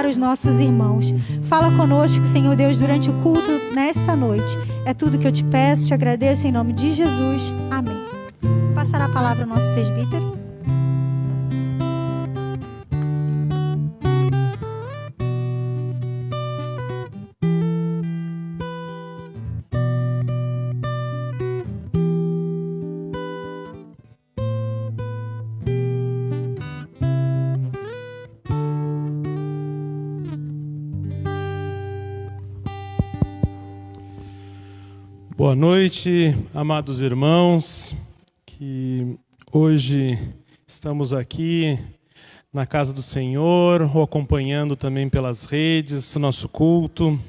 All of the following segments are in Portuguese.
perdoar os nossos irmãos. Fala conosco, Senhor Deus, durante o culto nesta noite. É tudo que eu te peço, te agradeço em nome de Jesus. Amém. Passará a palavra ao nosso presbítero. Boa noite, amados irmãos, que hoje estamos aqui na casa do Senhor, ou acompanhando também pelas redes o nosso culto.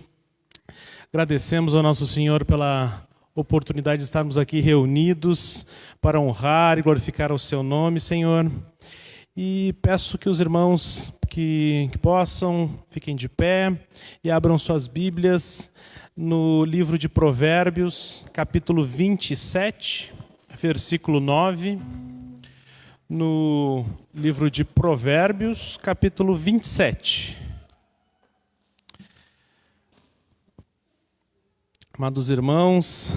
Agradecemos ao nosso Senhor pela oportunidade de estarmos aqui reunidos para honrar e glorificar o seu nome, Senhor. E peço que os irmãos que possam, fiquem de pé e abram suas Bíblias no livro de Provérbios, capítulo 27, versículo 9. No livro de Provérbios, capítulo 27. Amados irmãos,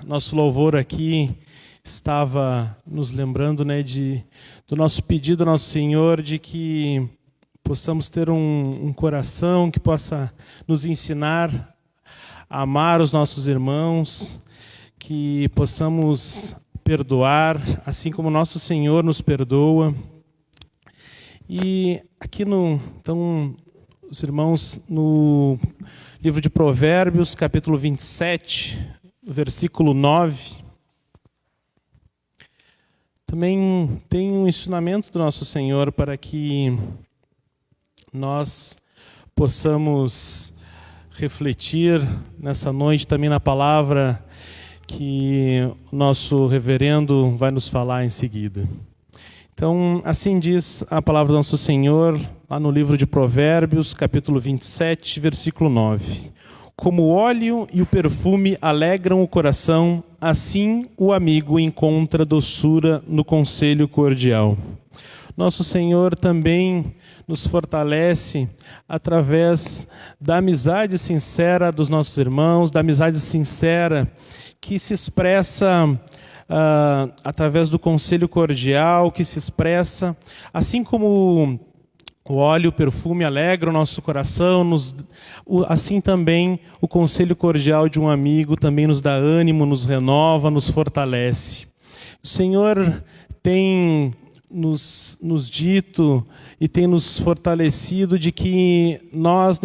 nosso louvor aqui estava nos lembrando, do nosso pedido ao nosso Senhor de que possamos ter um coração que possa nos ensinar a amar os nossos irmãos, que possamos perdoar, assim como nosso Senhor nos perdoa. E aqui, então, os irmãos, no livro de Provérbios, capítulo 27, versículo 9, também tem um ensinamento do nosso Senhor para que nós possamos refletir nessa noite também na palavra que o nosso reverendo vai nos falar em seguida. Então, assim diz a palavra do nosso Senhor, lá no livro de Provérbios, capítulo 27, versículo 9. Como o óleo e o perfume alegram o coração, assim o amigo encontra doçura no conselho cordial. Nosso Senhor também nos fortalece através da amizade sincera dos nossos irmãos, da amizade sincera que se expressa através do conselho cordial, que se expressa, assim como o óleo, o perfume alegra o nosso coração, assim também o conselho cordial de um amigo também nos dá ânimo, nos renova, nos fortalece. O Senhor tem nos dito e tem nos fortalecido de que nós,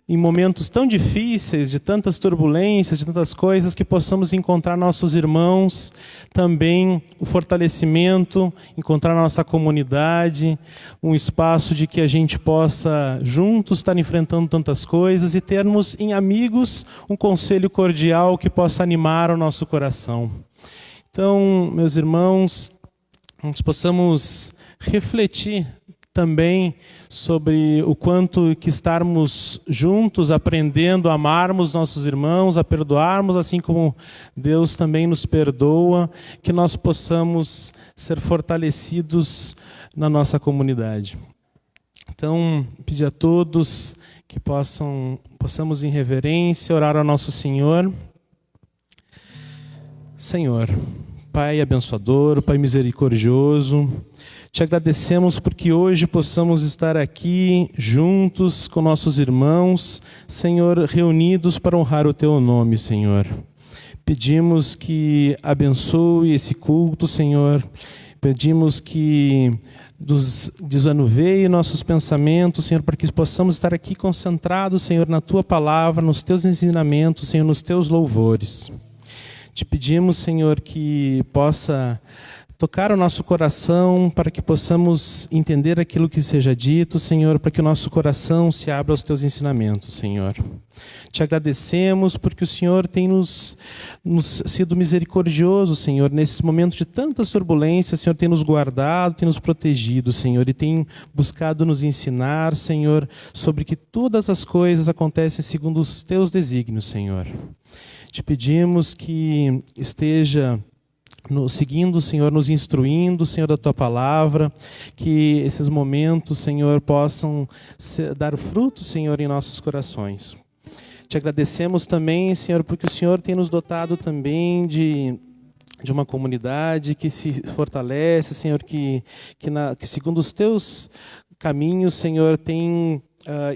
em momentos tão difíceis, de tantas turbulências, de tantas coisas, que possamos encontrar nossos irmãos também, o fortalecimento, encontrar na nossa comunidade, um espaço de que a gente possa juntos estar enfrentando tantas coisas e termos em amigos um conselho cordial que possa animar o nosso coração. Então, meus irmãos, nós possamos refletir também sobre o quanto que estarmos juntos, aprendendo a amarmos nossos irmãos, a perdoarmos assim como Deus também nos perdoa, que nós possamos ser fortalecidos na nossa comunidade. Então, pedir a todos que possamos em reverência orar ao nosso Senhor. Senhor, Pai abençoador, Pai misericordioso, te agradecemos porque hoje possamos estar aqui juntos com nossos irmãos, Senhor, reunidos para honrar o Teu nome, Senhor. Pedimos que abençoe esse culto, Senhor. Pedimos que desanuveie nossos pensamentos, Senhor, para que possamos estar aqui concentrados, Senhor, na Tua palavra, nos Teus ensinamentos, Senhor, nos Teus louvores. Te pedimos, Senhor, que possa tocar o nosso coração para que possamos entender aquilo que seja dito, Senhor, para que o nosso coração se abra aos Teus ensinamentos, Senhor. Te agradecemos porque o Senhor tem nos sido misericordioso, Senhor, nesses momentos de tantas turbulências, Senhor, tem nos guardado, tem nos protegido, Senhor, e tem buscado nos ensinar, Senhor, sobre que todas as coisas acontecem segundo os Teus desígnios, Senhor. Te pedimos que esteja seguindo, Senhor, nos instruindo, Senhor, da Tua palavra, que esses momentos, Senhor, possam dar fruto, Senhor, em nossos corações. Te agradecemos também, Senhor, porque o Senhor tem nos dotado também de uma comunidade que se fortalece, Senhor, que segundo os Teus caminhos, Senhor, tem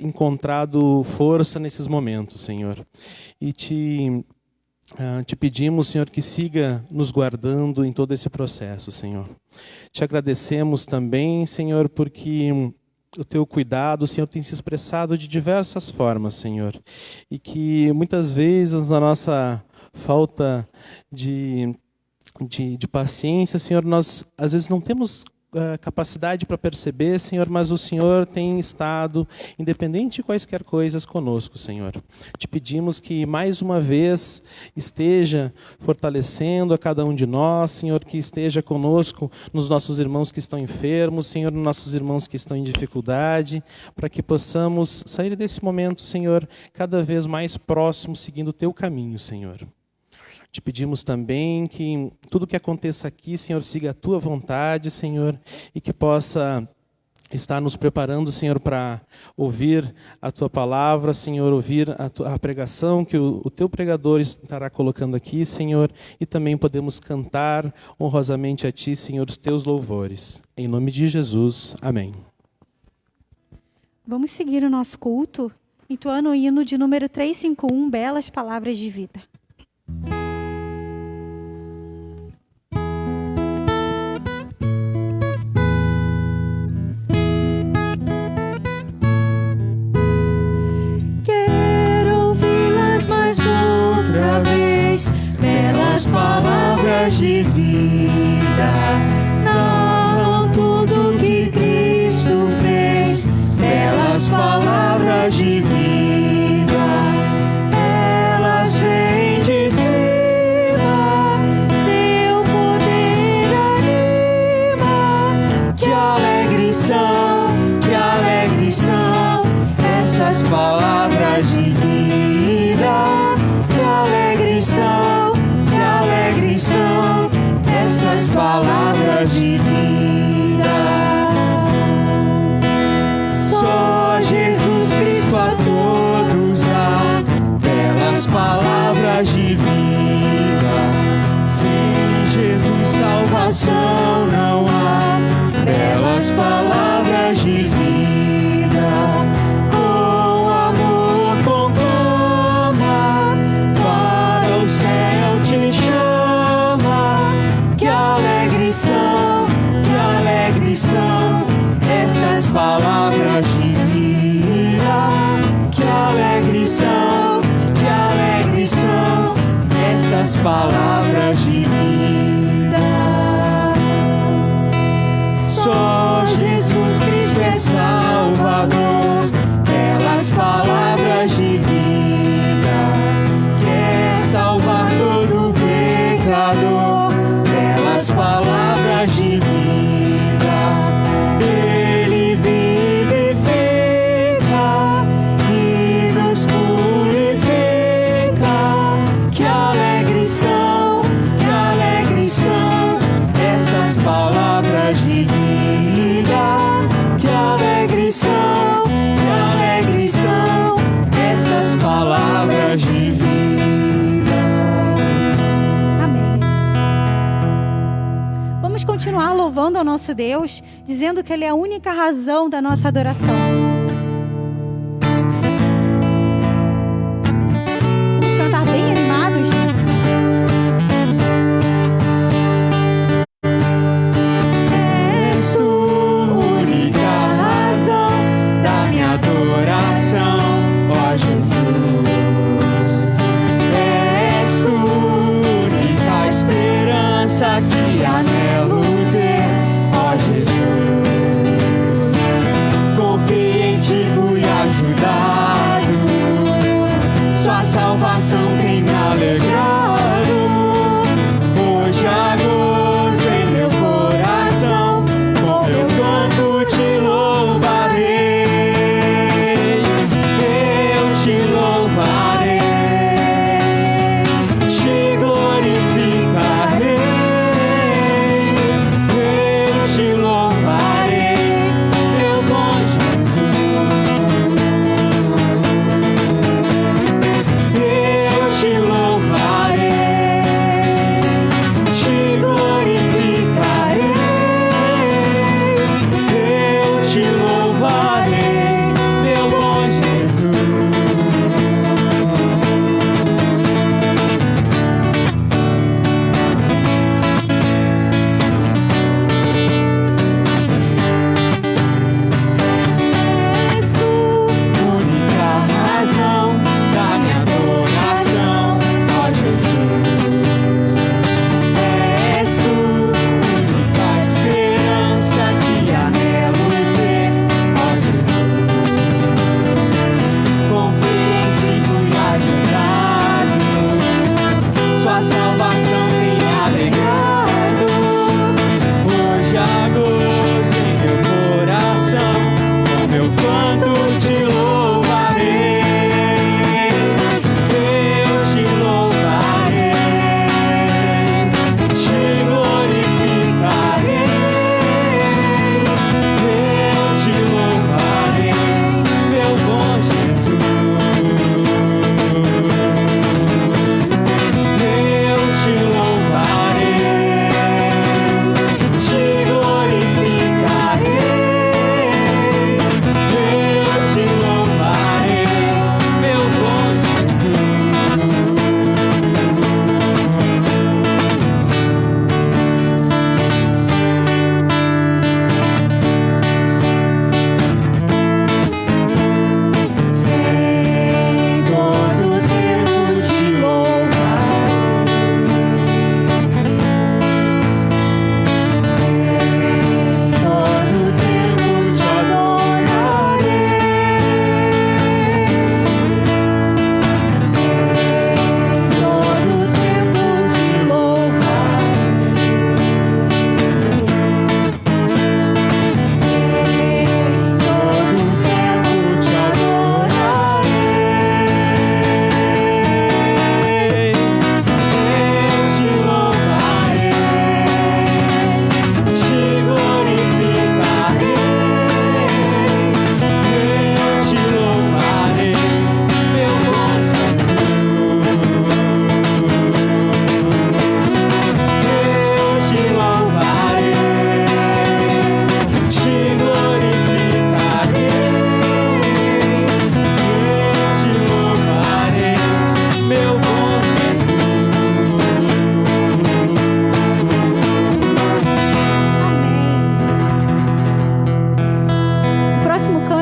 encontrado força nesses momentos, Senhor. E te pedimos, Senhor, que siga nos guardando em todo esse processo, Senhor. Te agradecemos também, Senhor, porque o Teu cuidado, Senhor, tem se expressado de diversas formas, Senhor. E que muitas vezes a nossa falta de paciência, Senhor, nós às vezes não temos capacidade para perceber, Senhor, mas o Senhor tem estado, independente de quaisquer coisas, conosco, Senhor. Te pedimos que mais uma vez esteja fortalecendo a cada um de nós, Senhor, que esteja conosco nos nossos irmãos que estão enfermos, Senhor, nos nossos irmãos que estão em dificuldade, para que possamos sair desse momento, Senhor, cada vez mais próximo, seguindo o Teu caminho, Senhor. Te pedimos também que tudo que aconteça aqui, Senhor, siga a Tua vontade, Senhor, e que possa estar nos preparando, Senhor, para ouvir a Tua palavra, Senhor, ouvir a pregação que o Teu pregador estará colocando aqui, Senhor, e também podemos cantar honrosamente a Ti, Senhor, os Teus louvores. Em nome de Jesus, amém. Vamos seguir o nosso culto, entoando o hino de número 351, Belas Palavras de Vida. Belas palavras de vida narram tudo que Cristo fez. Belas palavras de vida, elas vêm de cima, seu poder anima. Que alegres são essas palavras de vida. Que alegres são essas palavras de vida. Só Jesus Cristo a todos dá belas palavras de vida. Sem Jesus salvação não há. Belas palavras de vida. Com amor conclama, para o céu te chama. Que alegres são essas palavras de vida. Que alegres são essas palavras de vida. Só Jesus Cristo é Salvador. Belas palavras de vida. Quer salvar todo pecador. Belas palavras de vida. Ele vivifica e nos purifica. Que alegres são essas palavras de vida. Que alegres são essas palavras de vida. Amém. Vamos continuar louvando ao nosso Deus, dizendo que Ele é a única razão da nossa adoração. Vamos cantar bem animados. És tu única razão da minha adoração, ó Jesus. És tu única esperança que anelo ter, ó Jesus. Confie em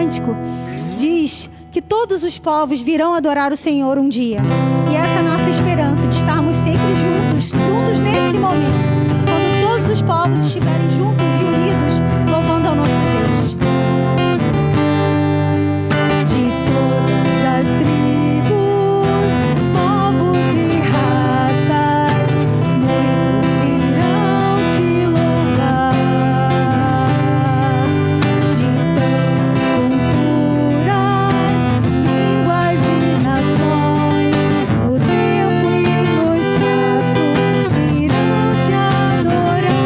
cântico diz que todos os povos virão adorar o Senhor um dia. E essa é a nossa esperança de estarmos sempre juntos nesse momento. Quando todos os povos estiverem juntos e unidos, louvando ao nosso Deus. De todas as tribos, povos e raças, muitos irão te louvar. De tantas culturas, línguas e nações, no tempo e no espaço irão te adorar.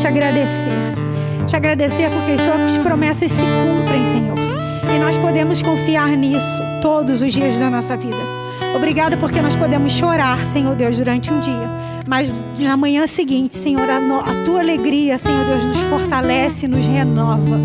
te agradecer. Te agradecer porque as suas promessas se cumprem, Senhor. E nós podemos confiar nisso todos os dias da nossa vida. Obrigada porque nós podemos chorar, Senhor Deus, durante um dia. Mas na manhã seguinte, Senhor, a tua alegria, Senhor Deus, nos fortalece, nos renova.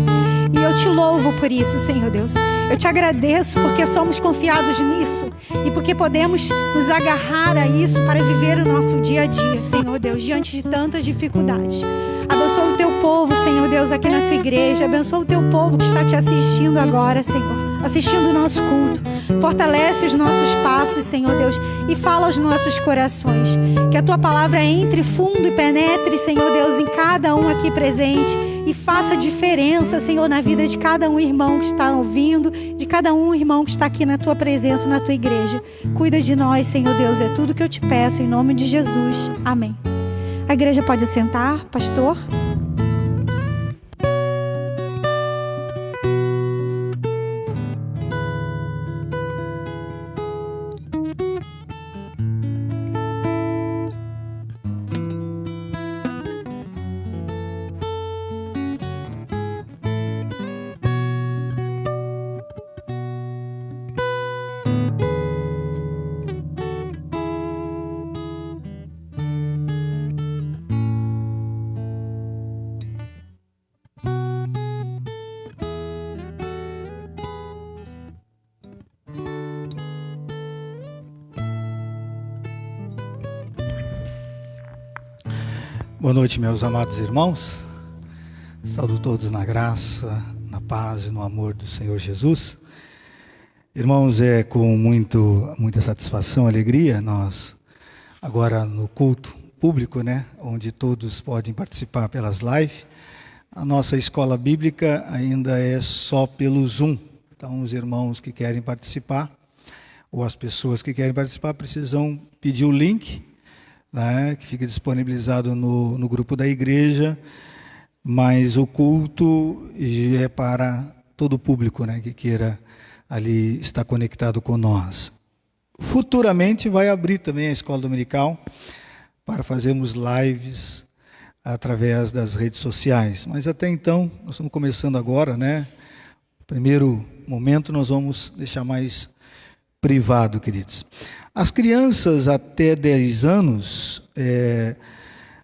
E eu te louvo por isso, Senhor Deus. Eu te agradeço porque somos confiados nisso e porque podemos nos agarrar a isso para viver o nosso dia a dia, Senhor Deus, diante de tantas dificuldades. Abençoa o teu povo, Senhor Deus, aqui na tua igreja. Abençoa o teu povo que está te assistindo agora, Senhor. Assistindo o nosso culto. Fortalece os nossos passos, Senhor Deus, e fala aos nossos corações. Que a tua palavra entre fundo e penetre, Senhor Deus, em cada um aqui presente e faça diferença, Senhor, na vida de cada um irmão que está ouvindo, de cada um irmão que está aqui na tua presença, na tua igreja. Cuida de nós, Senhor Deus, é tudo que eu te peço, em nome de Jesus. Amém. A igreja pode assentar, pastor? Boa noite, meus amados irmãos. Saúdo todos na graça, na paz e no amor do Senhor Jesus. Irmãos, é com muita satisfação, alegria, nós agora no culto público, onde todos podem participar pelas lives. A nossa escola bíblica ainda é só pelo Zoom. Então, os irmãos que querem participar, ou as pessoas que querem participar, precisam pedir o link, que fica disponibilizado no grupo da igreja, mas o culto é para todo o público que queira ali estar conectado com nós. Futuramente vai abrir também a escola dominical para fazermos lives através das redes sociais, mas até então, nós estamos começando agora, primeiro momento nós vamos deixar mais privado, queridos. As crianças até 10 anos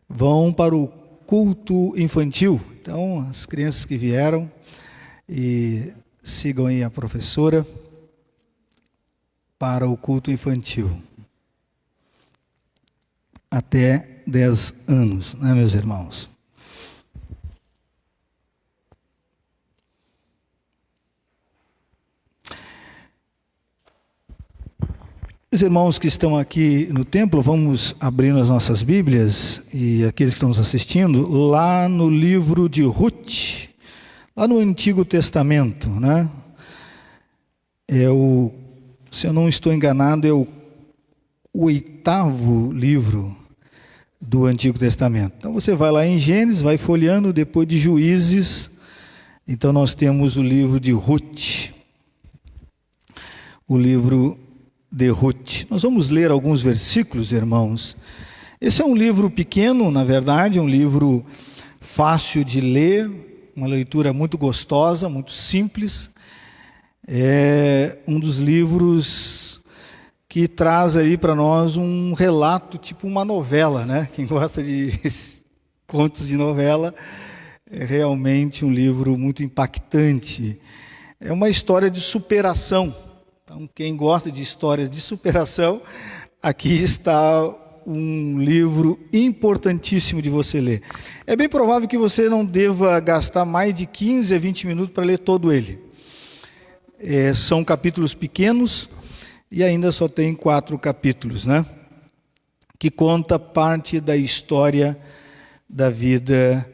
vão para o culto infantil. Então, as crianças que vieram, e sigam aí a professora para o culto infantil. Até 10 anos, meus irmãos? Os irmãos que estão aqui no templo, vamos abrindo as nossas Bíblias, e aqueles que estão nos assistindo, lá no livro de Ruth, lá no Antigo Testamento, se eu não estou enganado, é o 8º livro do Antigo Testamento. Então você vai lá em Gênesis, vai folheando, depois de Juízes, então nós temos o livro de Ruth, o livro de Ruth. Nós vamos ler alguns versículos, irmãos. Esse é um livro pequeno, na verdade, um livro fácil de ler, uma leitura muito gostosa, muito simples. É um dos livros que traz aí para nós um relato, tipo uma novela, Quem gosta de contos de novela, é realmente um livro muito impactante. É uma história de superação. Então, quem gosta de histórias de superação, aqui está um livro importantíssimo de você ler. É bem provável que você não deva gastar mais de 15 a 20 minutos para ler todo ele. São capítulos pequenos e ainda só tem 4 capítulos, que conta parte da história da vida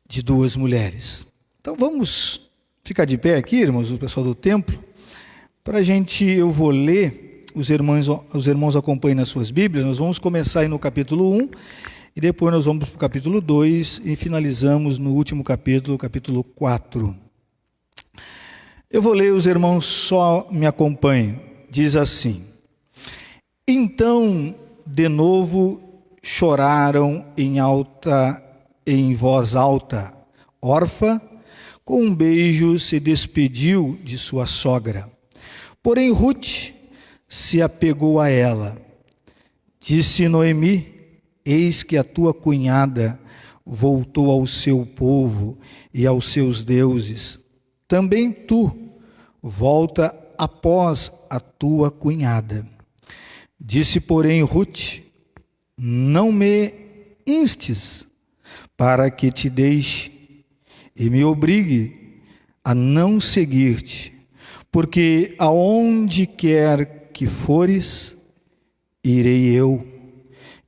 de 2 mulheres. Então, vamos ficar de pé aqui, irmãos, o pessoal do templo. Eu vou ler, os irmãos acompanhem nas suas Bíblias, nós vamos começar aí no capítulo 1, e depois nós vamos para o capítulo 2, e finalizamos no último capítulo, capítulo 4. Eu vou ler, os irmãos só me acompanhem. Diz assim: Então, de novo, choraram em alta em voz alta, Orfa, com um beijo se despediu de sua sogra. Porém Ruth se apegou a ela. Disse Noemi: eis que a tua cunhada voltou ao seu povo e aos seus deuses. Também tu volta após a tua cunhada. Disse, porém, Ruth: não me instes para que te deixe e me obrigue a não seguir-te, porque aonde quer que fores, irei eu,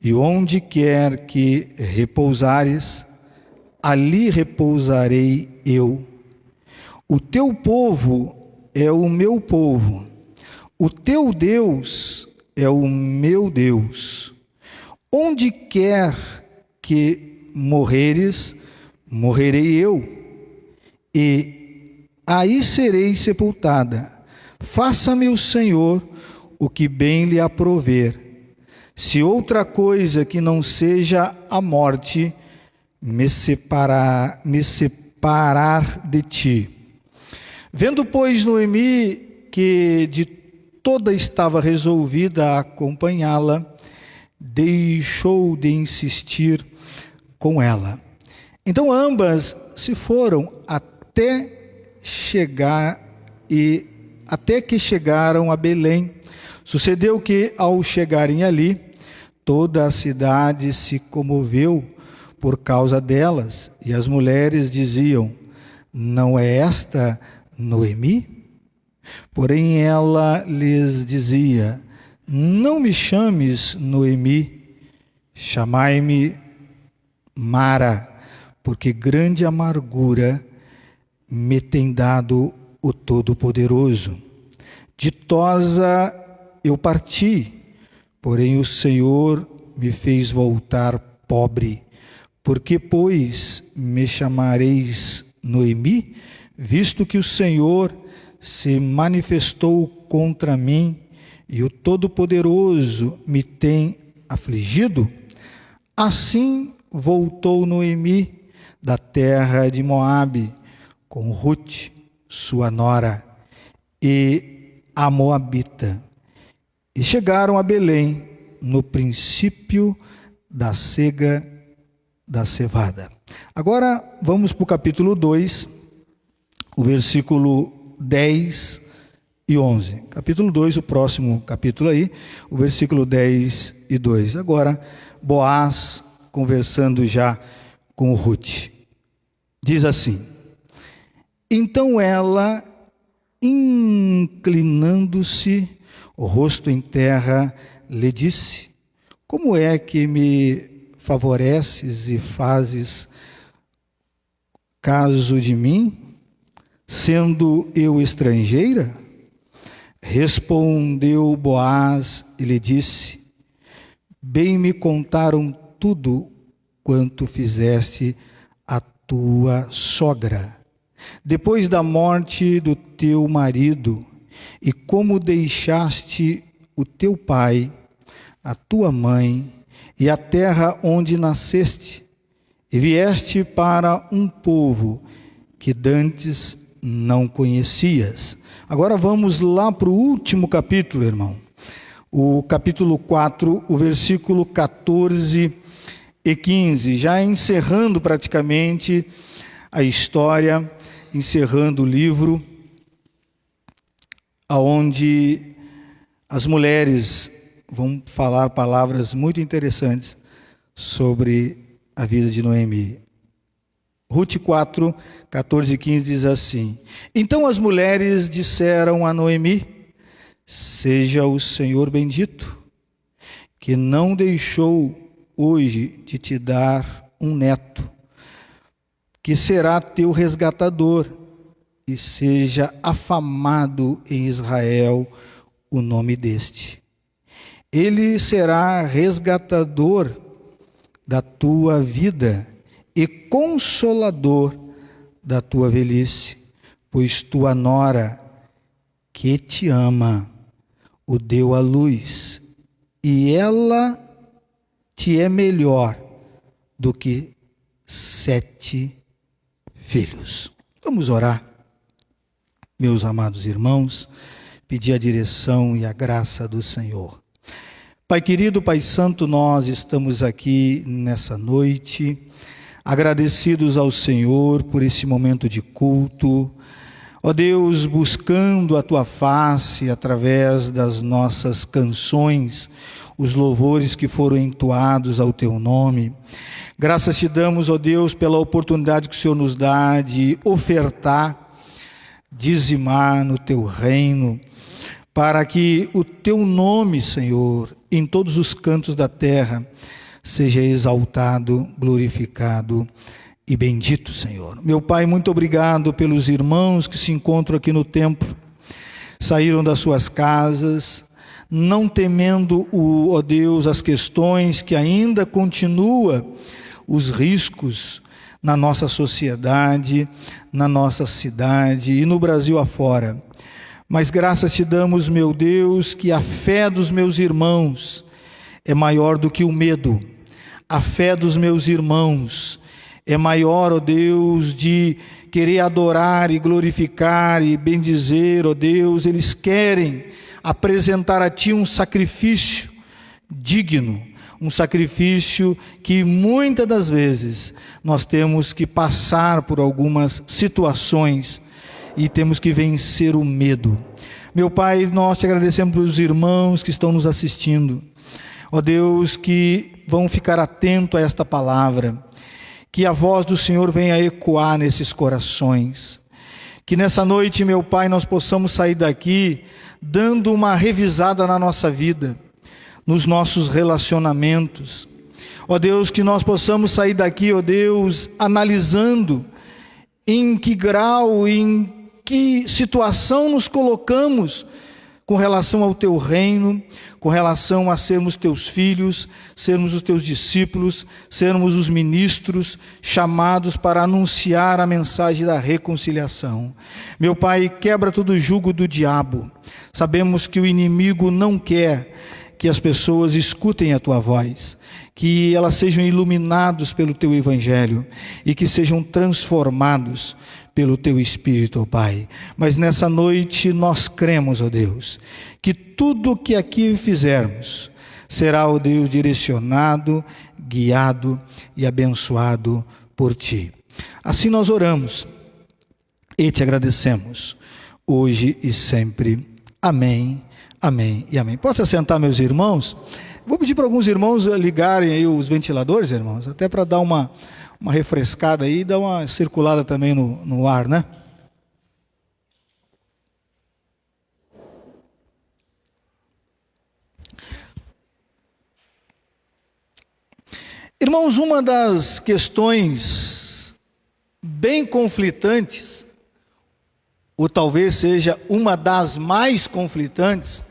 e onde quer que repousares, ali repousarei eu. O teu povo é o meu povo, o teu Deus é o meu Deus. Onde quer que morreres, morrerei eu, e aí serei sepultada. Faça-me o Senhor o que bem lhe aprouver. Se outra coisa que não seja a morte me separar de ti. Vendo, pois, Noemi que de toda estava resolvida a acompanhá-la, deixou de insistir com ela. Então ambas se foram até que chegaram a Belém. Sucedeu que, ao chegarem ali, toda a cidade se comoveu por causa delas, e as mulheres diziam: não é esta Noemi? Porém ela lhes dizia: não me chames Noemi, chamai-me Mara, porque grande amargura me tem dado o Todo-Poderoso. Ditosa eu parti, porém o Senhor me fez voltar pobre. Por que, pois, me chamareis Noemi, visto que o Senhor se manifestou contra mim e o Todo-Poderoso me tem afligido? Assim voltou Noemi da terra de Moabe com Ruth, sua nora, e a moabita, e chegaram a Belém no princípio da cega da cevada. Agora vamos para o capítulo 2, o versículo 10 e 11. Capítulo 2, o próximo capítulo aí, o versículo 10 e 2. Agora, Boaz conversando já com Ruth. Diz assim: então ela, inclinando-se, o rosto em terra, lhe disse: como é que me favoreces e fazes caso de mim, sendo eu estrangeira? Respondeu Boaz e lhe disse: bem me contaram tudo quanto fizeste a tua sogra, depois da morte do teu marido, e como deixaste o teu pai, a tua mãe e a terra onde nasceste, e vieste para um povo que dantes não conhecias. Agora vamos lá para o último capítulo, irmão. O capítulo 4, o versículo 14 e 15, já encerrando praticamente a história, encerrando o livro, aonde as mulheres vão falar palavras muito interessantes sobre a vida de Noemi. Ruth 4, 14 e 15 diz assim: então as mulheres disseram a Noemi: seja o Senhor bendito, que não deixou hoje de te dar um neto, que será teu resgatador, e seja afamado em Israel o nome deste. Ele será resgatador da tua vida e consolador da tua velhice, pois tua nora, que te ama, o deu à luz, e ela te é melhor do que 7 filhos. Vamos orar, meus amados irmãos, pedir a direção e a graça do Senhor. Pai querido, Pai santo, nós estamos aqui nessa noite, agradecidos ao Senhor por esse momento de culto. Ó Deus, buscando a Tua face através das nossas canções, os louvores que foram entoados ao Teu nome. Graças te damos, ó Deus, pela oportunidade que o Senhor nos dá de ofertar, dizimar no Teu reino, para que o Teu nome, Senhor, em todos os cantos da terra, seja exaltado, glorificado e bendito, Senhor. Meu Pai, muito obrigado pelos irmãos que se encontram aqui no templo, saíram das suas casas, não temendo, ó Deus, as questões que ainda continuam, os riscos na nossa sociedade, na nossa cidade e no Brasil afora. Mas graças te damos, meu Deus, que a fé dos meus irmãos é maior do que o medo. A fé dos meus irmãos é maior, ó Deus, de querer adorar e glorificar e bendizer, ó Deus. Eles querem apresentar a Ti um sacrifício digno, um sacrifício que muitas das vezes nós temos que passar por algumas situações e temos que vencer o medo. Meu Pai, nós te agradecemos pelos irmãos que estão nos assistindo. Ó Deus, que vão ficar atentos a esta palavra, que a voz do Senhor venha ecoar nesses corações, que nessa noite, meu Pai, nós possamos sair daqui dando uma revisada na nossa vida, nos nossos relacionamentos. Ó Deus, que nós possamos sair daqui, ó Deus, analisando em que grau, em que situação nos colocamos com relação ao Teu reino, com relação a sermos Teus filhos, sermos os Teus discípulos, sermos os ministros chamados para anunciar a mensagem da reconciliação. Meu Pai, quebra todo o jugo do diabo. Sabemos que o inimigo não quer que as pessoas escutem a Tua voz, que elas sejam iluminados pelo Teu Evangelho e que sejam transformados pelo Teu Espírito, ó Pai. Mas nessa noite nós cremos, ó Deus, que tudo que aqui fizermos será, ó Deus, direcionado, guiado e abençoado por Ti. Assim nós oramos e Te agradecemos, hoje e sempre. Amém, amém e amém. Pode se assentar, meus irmãos? Vou pedir para alguns irmãos ligarem aí os ventiladores, irmãos, até para dar uma refrescada aí e dar uma circulada também no ar, né? Irmãos, uma das questões bem conflitantes, ou talvez seja uma das mais conflitantes,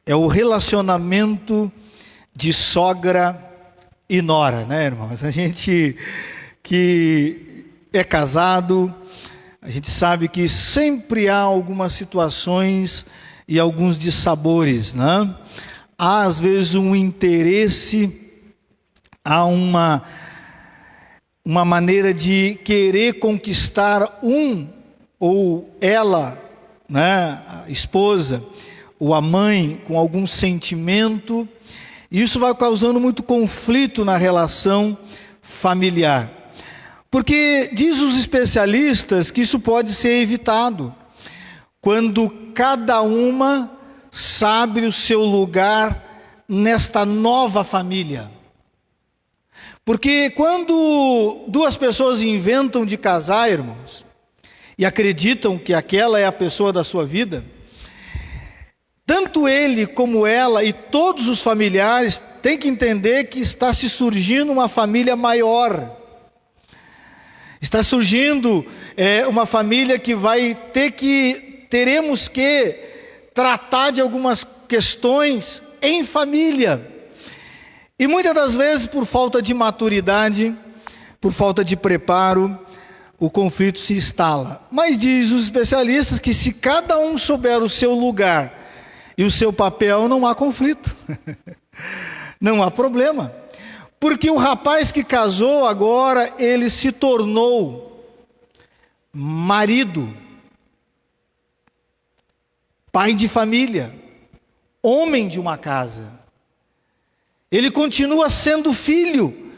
é o relacionamento de sogra e nora, né, irmãos? A gente que é casado, a gente sabe que sempre há algumas situações e alguns dissabores, né? Há às vezes um interesse, há uma maneira de querer conquistar um ou ela, né, a esposa ou a mãe, com algum sentimento. Isso vai causando muito conflito na relação familiar. Porque diz os especialistas que isso pode ser evitado quando cada uma sabe o seu lugar nesta nova família. Porque quando duas pessoas inventam de casar, irmãos, e acreditam que aquela é a pessoa da sua vida, tanto ele como ela e todos os familiares têm que entender que está se surgindo uma família maior. Está surgindo uma família que teremos que tratar de algumas questões em família. E muitas das vezes, por falta de maturidade, por falta de preparo, o conflito se instala. Mas diz os especialistas que se cada um souber o seu lugar e o seu papel, não há conflito, não há problema. Porque o rapaz que casou agora, ele se tornou marido, pai de família, homem de uma casa. Ele continua sendo filho,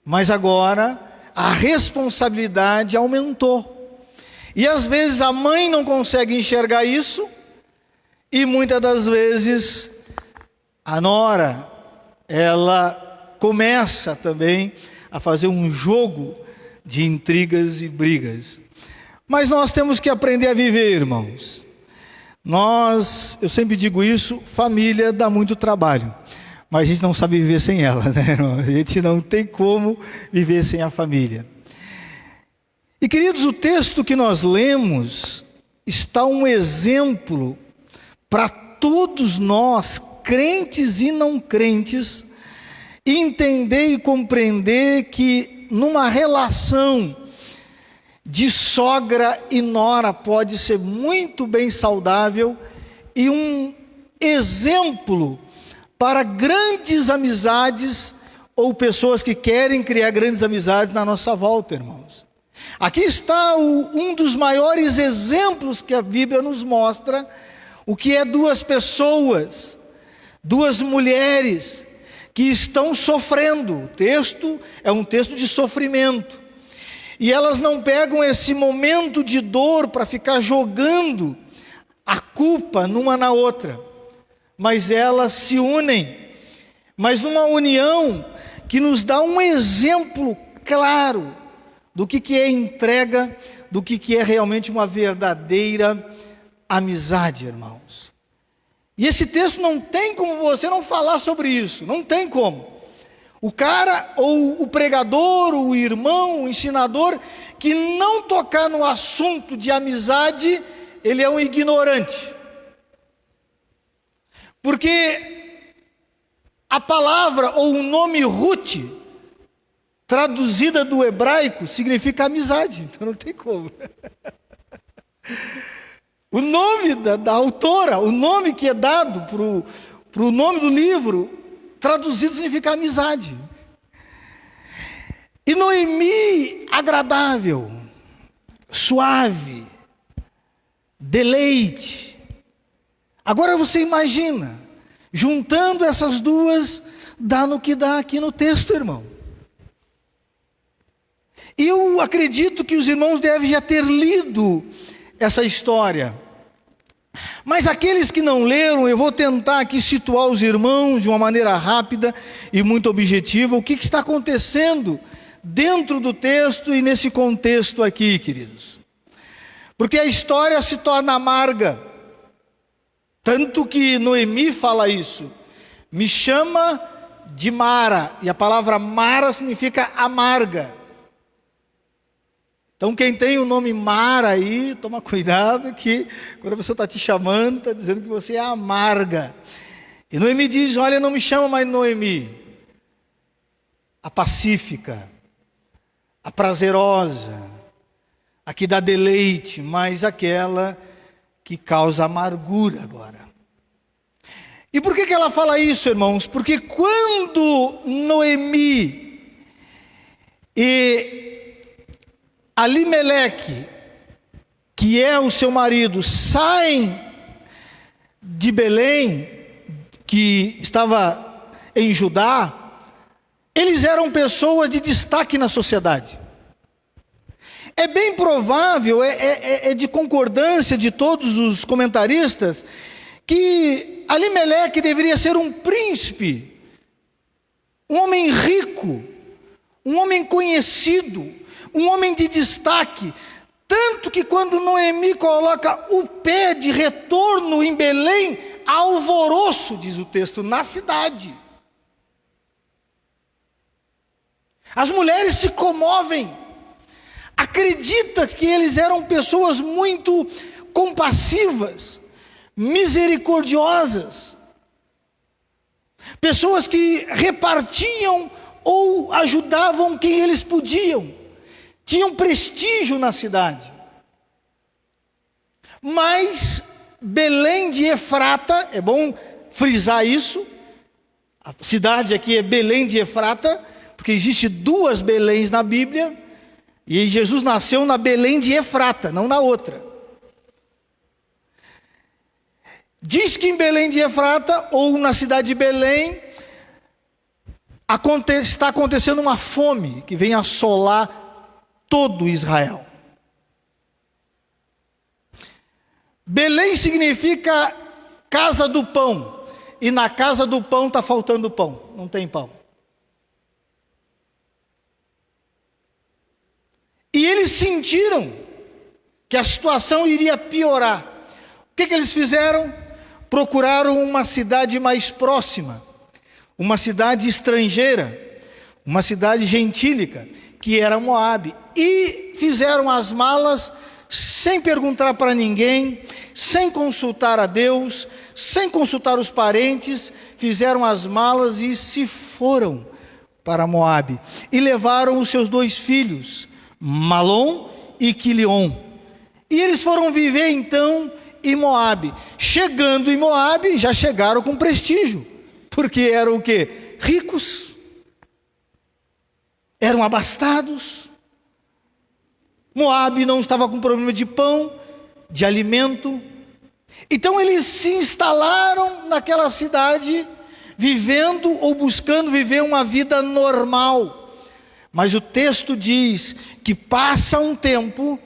mas agora a responsabilidade aumentou. E às vezes a mãe não consegue enxergar isso, e muitas das vezes a nora, ela começa também a fazer um jogo de intrigas e brigas. Mas nós temos que aprender a viver, irmãos. Eu sempre digo isso, família dá muito trabalho, mas a gente não sabe viver sem ela, né, irmão? A gente não tem como viver sem a família. E queridos, o texto que nós lemos está um exemplo para todos nós, crentes e não crentes, entender e compreender que numa relação de sogra e nora pode ser muito bem saudável e um exemplo para grandes amizades ou pessoas que querem criar grandes amizades na nossa volta, irmãos. Aqui está um dos maiores exemplos que a Bíblia nos mostra, o que é duas pessoas, duas mulheres que estão sofrendo. O texto é um texto de sofrimento. E elas não pegam esse momento de dor para ficar jogando a culpa numa na outra, mas elas se unem, mas numa união que nos dá um exemplo claro do que é entrega, do que é realmente uma verdadeira amizade, irmãos. E esse texto não tem como você não falar sobre isso, não tem como. O cara, ou o pregador, o irmão, o ensinador, que não tocar no assunto de amizade, ele é um ignorante. Porque a palavra ou o nome Ruth, traduzida do hebraico, significa amizade, então não tem como. O nome da autora, o nome que é dado para o nome do livro, traduzido significa amizade. E Noemi, agradável, suave, deleite. Agora você imagina, juntando essas duas, dá no que dá aqui no texto, irmão. E eu acredito que os irmãos devem já ter lido essa história. Mas aqueles que não leram, eu vou tentar aqui situar os irmãos de uma maneira rápida e muito objetiva, o que está acontecendo dentro do texto e nesse contexto aqui, queridos. Porque a história se torna amarga, tanto que Noemi fala isso, me chama de Mara, e a palavra Mara significa amarga. Então quem tem o nome Mara aí, toma cuidado que quando a pessoa está te chamando, está dizendo que você é amarga. E Noemi diz, olha, não me chama mais Noemi, a pacífica, a prazerosa, a que dá deleite, mas aquela que causa amargura agora. E por que ela fala isso, irmãos? Porque quando Noemi e Alimeleque, que é o seu marido, saem de Belém, que estava em Judá, eles eram pessoas de destaque na sociedade. É bem provável, é de concordância de todos os comentaristas, que Alimeleque deveria ser um príncipe, um homem rico, um homem conhecido, um homem de destaque, tanto que quando Noemi coloca o pé de retorno em Belém, há alvoroço, diz o texto, na cidade. As mulheres se comovem, acreditam que eles eram pessoas muito compassivas, misericordiosas, pessoas que repartiam ou ajudavam quem eles podiam. Tinham prestígio na cidade. Mas Belém de Efrata, é bom frisar isso, a cidade aqui é Belém de Efrata, porque existe 2 Beléns na Bíblia, e Jesus nasceu na Belém de Efrata, não na outra. Diz que em Belém de Efrata, ou na cidade de Belém, está acontecendo uma fome que vem assolar todo Israel. Belém significa casa do pão, e na casa do pão está faltando pão, não tem pão. E eles sentiram que a situação iria piorar. O que eles fizeram? Procuraram uma cidade mais próxima, uma cidade estrangeira, uma cidade gentílica, que era Moabe, e fizeram as malas sem perguntar para ninguém, sem consultar a Deus, sem consultar os parentes, fizeram as malas e se foram para Moabe, e levaram os seus 2 filhos, Malom e Quilion, e eles foram viver então em Moabe. Chegando em Moabe, já chegaram com prestígio, porque eram o quê? Ricos, eram abastados. Moabe não estava com problema de pão, de alimento. Então eles se instalaram naquela cidade, vivendo ou buscando viver uma vida normal. Mas o texto diz que passa um tempo,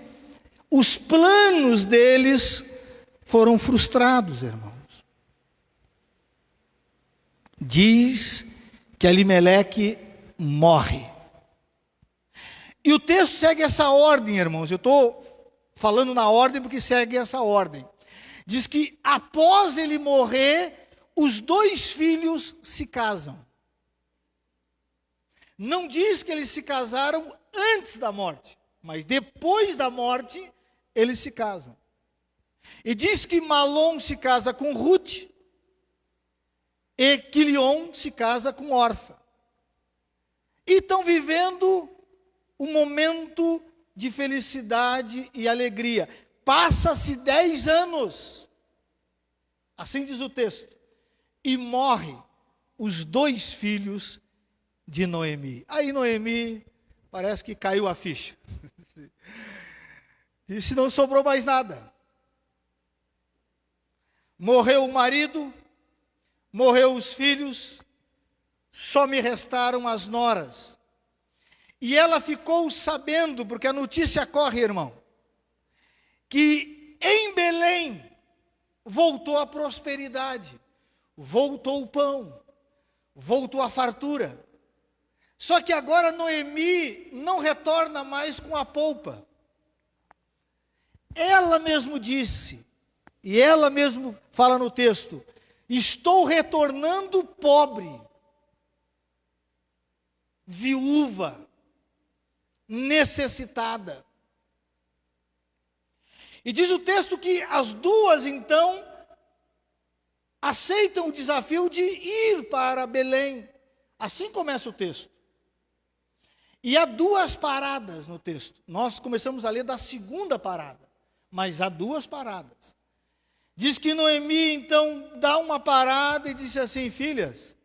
os planos deles foram frustrados, irmãos. Diz que Elimeleque morre. E o texto segue essa ordem, irmãos. Eu estou falando na ordem porque segue essa ordem. Diz que após ele morrer, os 2 filhos se casam. Não diz que eles se casaram antes da morte, mas depois da morte, eles se casam. E diz que Malom se casa com Ruth, e Quilion se casa com Orfa. E estão vivendo um momento de felicidade e alegria. Passa-se 10 anos, assim diz o texto, e morre os 2 filhos de Noemi. Aí Noemi parece que caiu a ficha. Disse, não sobrou mais nada. Morreu o marido, morreu os filhos, só me restaram as noras. E ela ficou sabendo, porque a notícia corre, irmão, que em Belém voltou a prosperidade, voltou o pão, voltou a fartura. Só que agora Noemi não retorna mais com a polpa. Ela mesmo disse, e ela mesmo fala no texto, estou retornando pobre, viúva, necessitada. E diz o texto que as 2 então aceitam o desafio de ir para Belém. Assim começa o texto. E há 2 paradas no texto. Nós começamos a ler da 2ª parada, mas há 2 paradas. Diz que Noemi então dá uma parada e disse assim, filhas,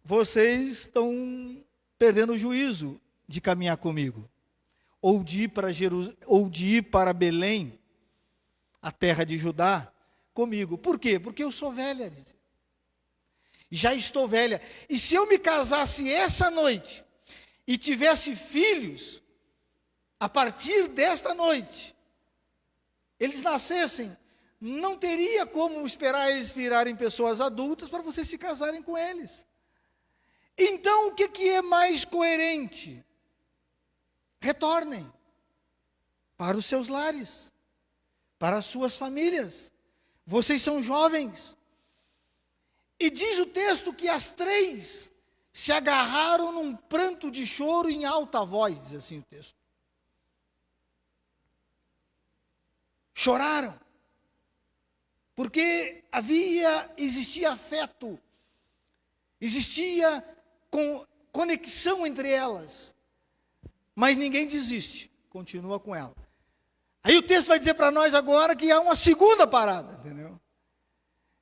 vocês estão perdendo o juízo de caminhar comigo, ou de ir para Belém, a terra de Judá, comigo. Por quê? Porque eu sou velha, diz. Já estou velha. E se eu me casasse essa noite e tivesse filhos, a partir desta noite, eles nascessem, não teria como esperar eles virarem pessoas adultas para vocês se casarem com eles. Então, o que é mais coerente? Retornem para os seus lares, para as suas famílias. Vocês são jovens. E diz o texto que as 3 se agarraram num pranto de choro em alta voz, diz assim o texto. Choraram, porque existia afeto, existia conexão entre elas, mas ninguém desiste, continua com ela. Aí o texto vai dizer para nós agora que há uma 2ª parada, entendeu?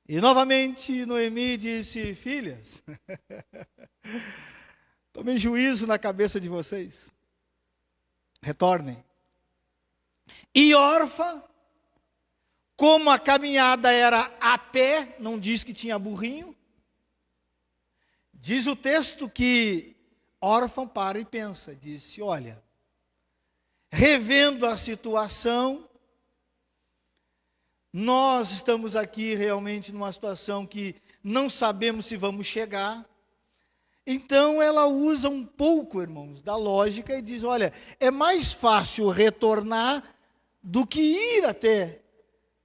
E novamente Noemi disse, filhas, Tomem juízo na cabeça de vocês. Retornem. E Orfa, como a caminhada era a pé, não diz que tinha burrinho, diz o texto que Orfa para e pensa, disse, olha, revendo a situação, nós estamos aqui realmente numa situação que não sabemos se vamos chegar. Então ela usa um pouco, irmãos, da lógica e diz, olha, é mais fácil retornar do que ir até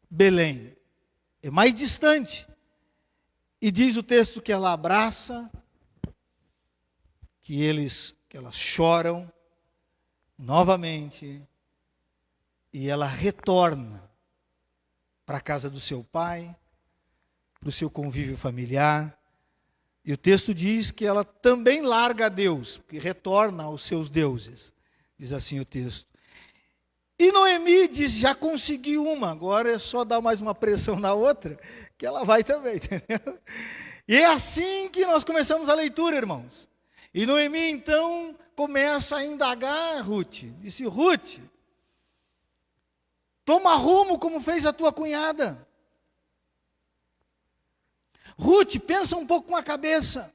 Belém. É mais distante. E diz o texto que ela abraça, que elas choram novamente, e ela retorna para a casa do seu pai, para o seu convívio familiar. E o texto diz que ela também larga a Deus, que retorna aos seus deuses. Diz assim o texto. E Noemi diz, já consegui uma, agora é só dar mais uma pressão na outra, que ela vai também, entendeu? E é assim que nós começamos a leitura, irmãos. E Noemi então começa a indagar Ruth. Disse, Ruth, toma rumo como fez a tua cunhada. Ruth, pensa um pouco com a cabeça.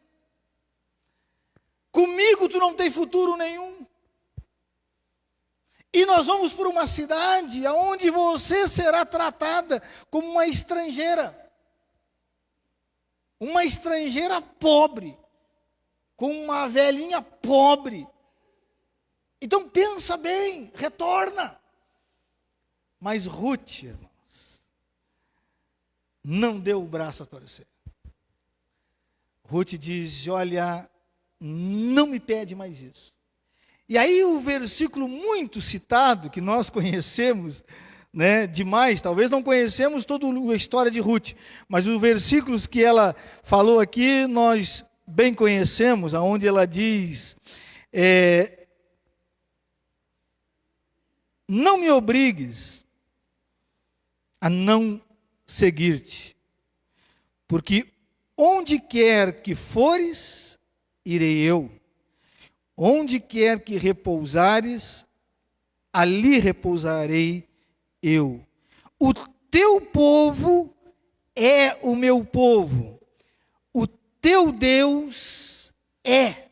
Comigo tu não tem futuro nenhum. E nós vamos para uma cidade onde você será tratada como uma estrangeira. Uma estrangeira pobre. Com uma velhinha pobre. Então pensa bem, retorna. Mas Ruth, irmãos, não deu o braço a torcer. Ruth diz, olha, não me pede mais isso. E aí o versículo muito citado, que nós conhecemos, né, demais, talvez não conhecemos toda a história de Ruth, mas os versículos que ela falou aqui, nós bem conhecemos, aonde ela diz, não me obrigues a não seguir-te, porque onde quer que fores, irei eu. Onde quer que repousares, ali repousarei eu. O teu povo é o meu povo. O teu Deus é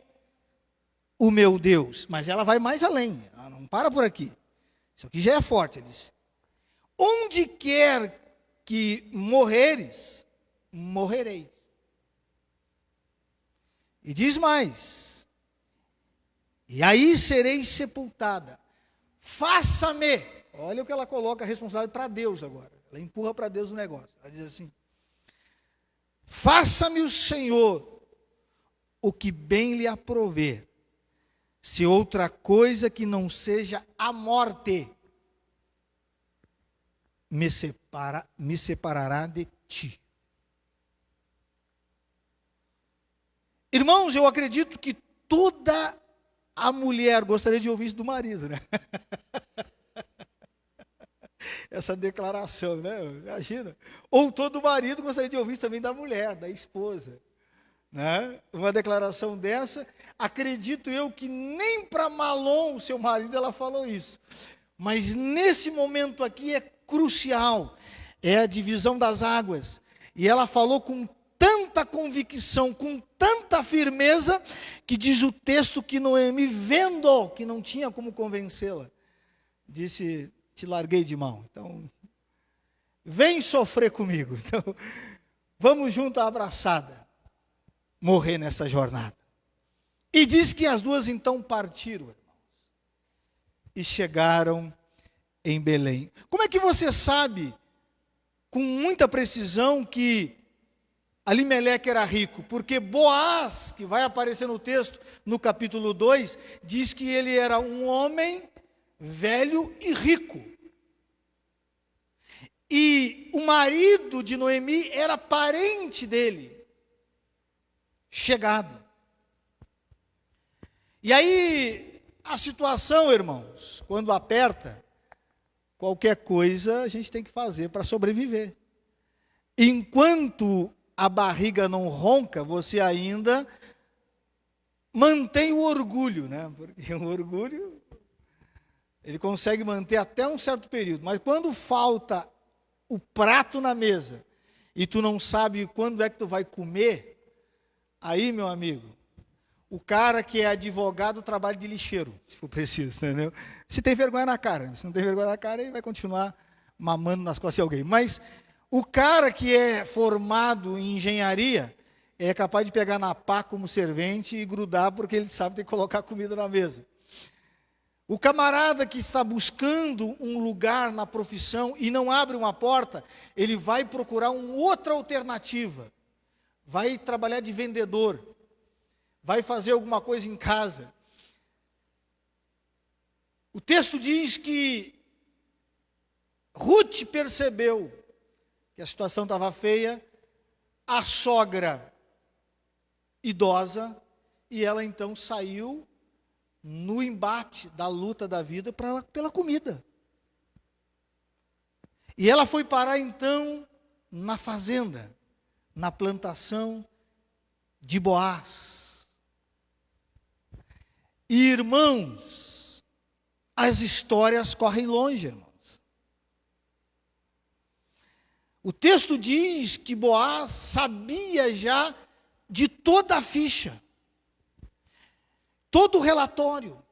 o meu Deus. Mas ela vai mais além, ela não para por aqui. Isso aqui já é forte, ela diz. Onde quer que morreres, morrerei. E diz mais, e aí serei sepultada. Faça-me, olha o que ela coloca a responsabilidade para Deus agora. Ela empurra para Deus o negócio. Ela diz assim, faça-me o Senhor o que bem lhe aprover, se outra coisa que não seja a morte me separará de ti. Irmãos, eu acredito que toda a mulher gostaria de ouvir isso do marido, né? Essa declaração, né? Imagina. Ou todo marido gostaria de ouvir isso também da mulher, da esposa. Né? Uma declaração dessa, acredito eu que nem para Malom, seu marido, ela falou isso. Mas nesse momento aqui é crucial, é a divisão das águas. E ela falou com tanta convicção, com tanta firmeza, que diz o texto que Noemi, vendo que não tinha como convencê-la, disse, te larguei de mão, então vem sofrer comigo, então vamos junto à abraçada, morrer nessa jornada. E diz que as duas então partiram, irmãos, e chegaram em Belém. Como é que você sabe, com muita precisão, que Alimeleque era rico? Porque Boaz, que vai aparecer no texto, no capítulo 2, diz que ele era um homem velho e rico. E o marido de Noemi era parente dele, chegado. E aí, a situação, irmãos, quando aperta, qualquer coisa a gente tem que fazer para sobreviver. Enquanto a barriga não ronca, você ainda mantém o orgulho, né? Porque o orgulho, ele consegue manter até um certo período, mas quando falta o prato na mesa e tu não sabe quando é que tu vai comer, aí, meu amigo, o cara que é advogado trabalha de lixeiro, se for preciso, entendeu? Se tem vergonha na cara, se não tem vergonha na cara, ele vai continuar mamando nas costas de alguém. Mas o cara que é formado em engenharia é capaz de pegar na pá como servente e grudar porque ele sabe ter que colocar comida na mesa. O camarada que está buscando um lugar na profissão e não abre uma porta, ele vai procurar uma outra alternativa. Vai trabalhar de vendedor. Vai fazer alguma coisa em casa. O texto diz que Ruth percebeu que a situação estava feia, a sogra idosa, e ela então saiu no embate da luta da vida pela comida. E ela foi parar então na fazenda, na plantação de Boaz. E, irmãos, as histórias correm longe, irmãos. O texto diz que Boaz sabia já de toda a ficha, todo o relatório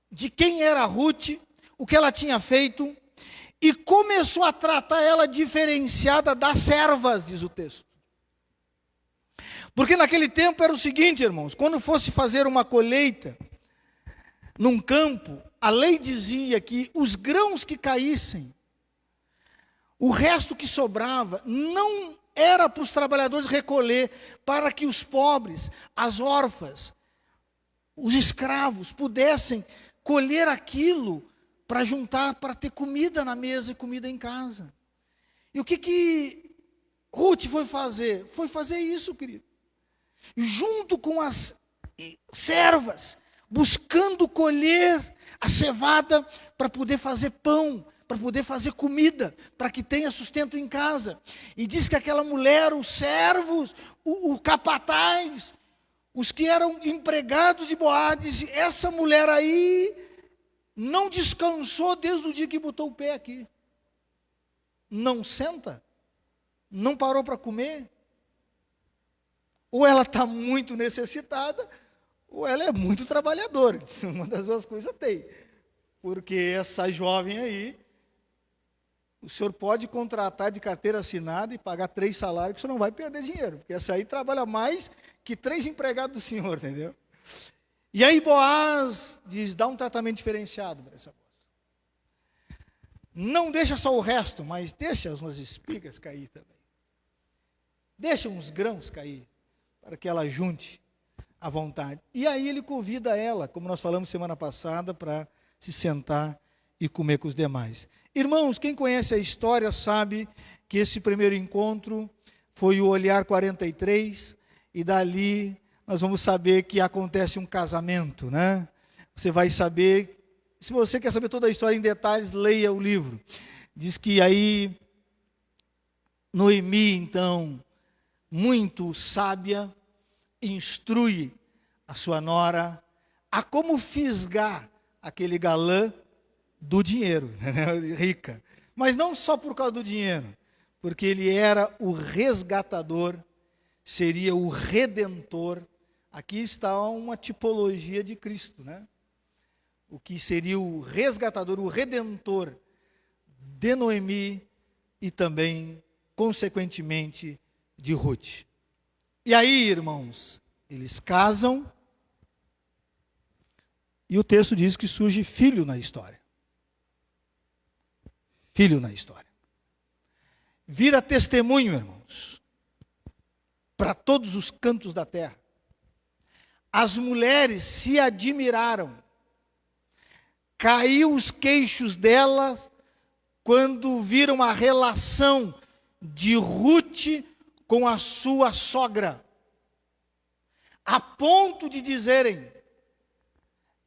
de quem era Ruth, o que ela tinha feito, e começou a tratar ela diferenciada das servas, diz o texto. Porque naquele tempo era o seguinte, irmãos, quando fosse fazer uma colheita num campo, a lei dizia que os grãos que caíssem, o resto que sobrava, não era para os trabalhadores recolher, para que os pobres, as órfãs, os escravos pudessem colher aquilo para juntar, para ter comida na mesa e comida em casa. E o que Ruth foi fazer? Foi fazer isso, querido. Junto com as servas, buscando colher a cevada para poder fazer pão, para poder fazer comida, para que tenha sustento em casa. E diz que aquela mulher, os servos, o capataz, os que eram empregados de Boaz, disse, essa mulher aí não descansou desde o dia que botou o pé aqui. Não senta, não parou para comer. Ou ela está muito necessitada, ou ela é muito trabalhadora. Uma das duas coisas tem. Porque essa jovem aí, o senhor pode contratar de carteira assinada e pagar 3 salários, que o senhor não vai perder dinheiro. Porque essa aí trabalha mais que 3 empregados do senhor, entendeu? E aí Boaz diz, dá um tratamento diferenciado para essa moça. Não deixa só o resto, mas deixa umas espigas cair também. Deixa uns grãos cair, para que ela junte à vontade. E aí ele convida ela, como nós falamos semana passada, para se sentar e comer com os demais. Irmãos, quem conhece a história sabe que esse primeiro encontro foi o olhar 43, e dali nós vamos saber que acontece um casamento, né? Você vai saber, se você quer saber toda a história em detalhes, leia o livro. Diz que aí Noemi, então, muito sábia, instrui a sua nora a como fisgar aquele galã do dinheiro, né? Rica. Mas não só por causa do dinheiro, porque ele era o resgatador, seria o redentor. Aqui está uma tipologia de Cristo, né? O que seria o resgatador, o redentor de Noemi e também, consequentemente, de Ruth. E aí, irmãos, eles casam e o texto diz que surge filho na história. Filho na história. Vira testemunho, irmãos, para todos os cantos da terra. As mulheres se admiraram. Caiu os queixos delas quando viram a relação de Ruth com a sua sogra. A ponto de dizerem,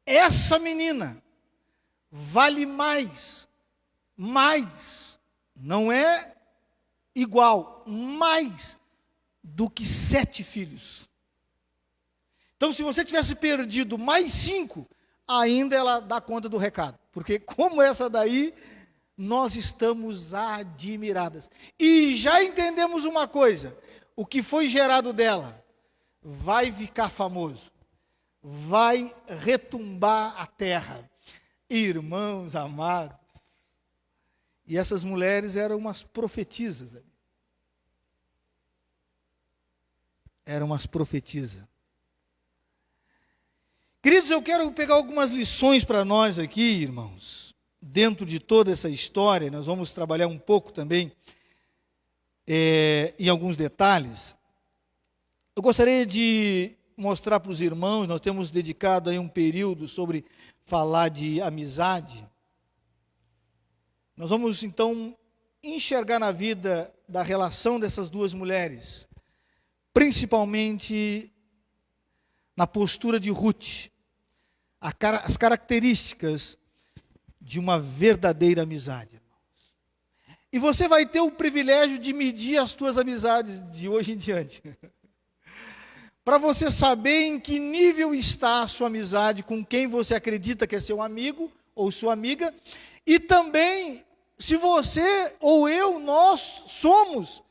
essa menina vale mais, não é igual, mais do que 7 filhos. Então, se você tivesse perdido mais 5, ainda ela dá conta do recado. Porque como essa daí, nós estamos admiradas. E já entendemos uma coisa, o que foi gerado dela vai ficar famoso, vai retumbar a terra. Irmãos amados, e essas mulheres eram umas profetisas. Eram umas profetisas. Queridos, eu quero pegar algumas lições para nós aqui, irmãos. Dentro de toda essa história, nós vamos trabalhar um pouco também em alguns detalhes. Eu gostaria de mostrar para os irmãos, nós temos dedicado aí um período sobre falar de amizade. Nós vamos então enxergar na vida da relação dessas duas mulheres, principalmente na postura de Ruth, as características de uma verdadeira amizade, irmãos. E você vai ter o privilégio de medir as suas amizades de hoje em diante, para você saber em que nível está a sua amizade com quem você acredita que é seu amigo ou sua amiga, e também se você ou eu, nós somos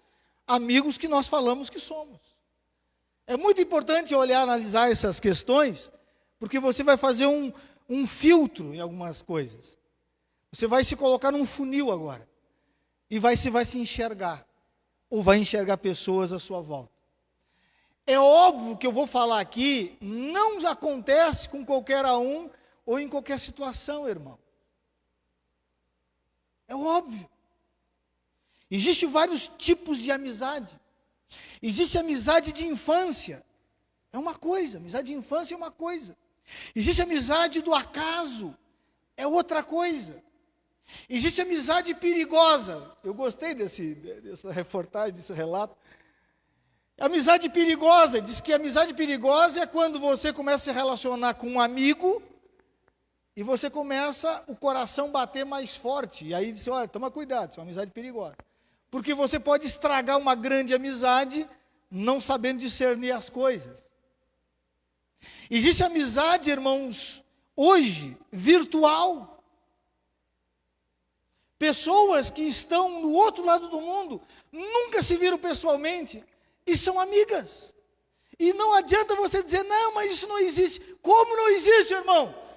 amigos que nós falamos que somos. É muito importante olhar, analisar essas questões, porque você vai fazer um filtro em algumas coisas. Você vai se colocar num funil agora, e vai se enxergar, ou vai enxergar pessoas à sua volta. É óbvio que eu vou falar aqui, não acontece com qualquer um, ou em qualquer situação, irmão. É óbvio. Existem vários tipos de amizade. Existe amizade de infância, é uma coisa, amizade de infância é uma coisa. Existe amizade do acaso, é outra coisa. Existe amizade perigosa, eu gostei dessa reportagem, desse relato. Amizade perigosa, diz que amizade perigosa é quando você começa a se relacionar com um amigo e você começa o coração bater mais forte. E aí diz, olha, toma cuidado, isso é uma amizade perigosa. Porque você pode estragar uma grande amizade não sabendo discernir as coisas. Existe amizade, irmãos, hoje, virtual. Pessoas que estão no outro lado do mundo, nunca se viram pessoalmente e são amigas. E não adianta você dizer, não, mas isso não existe. Como não existe, irmão?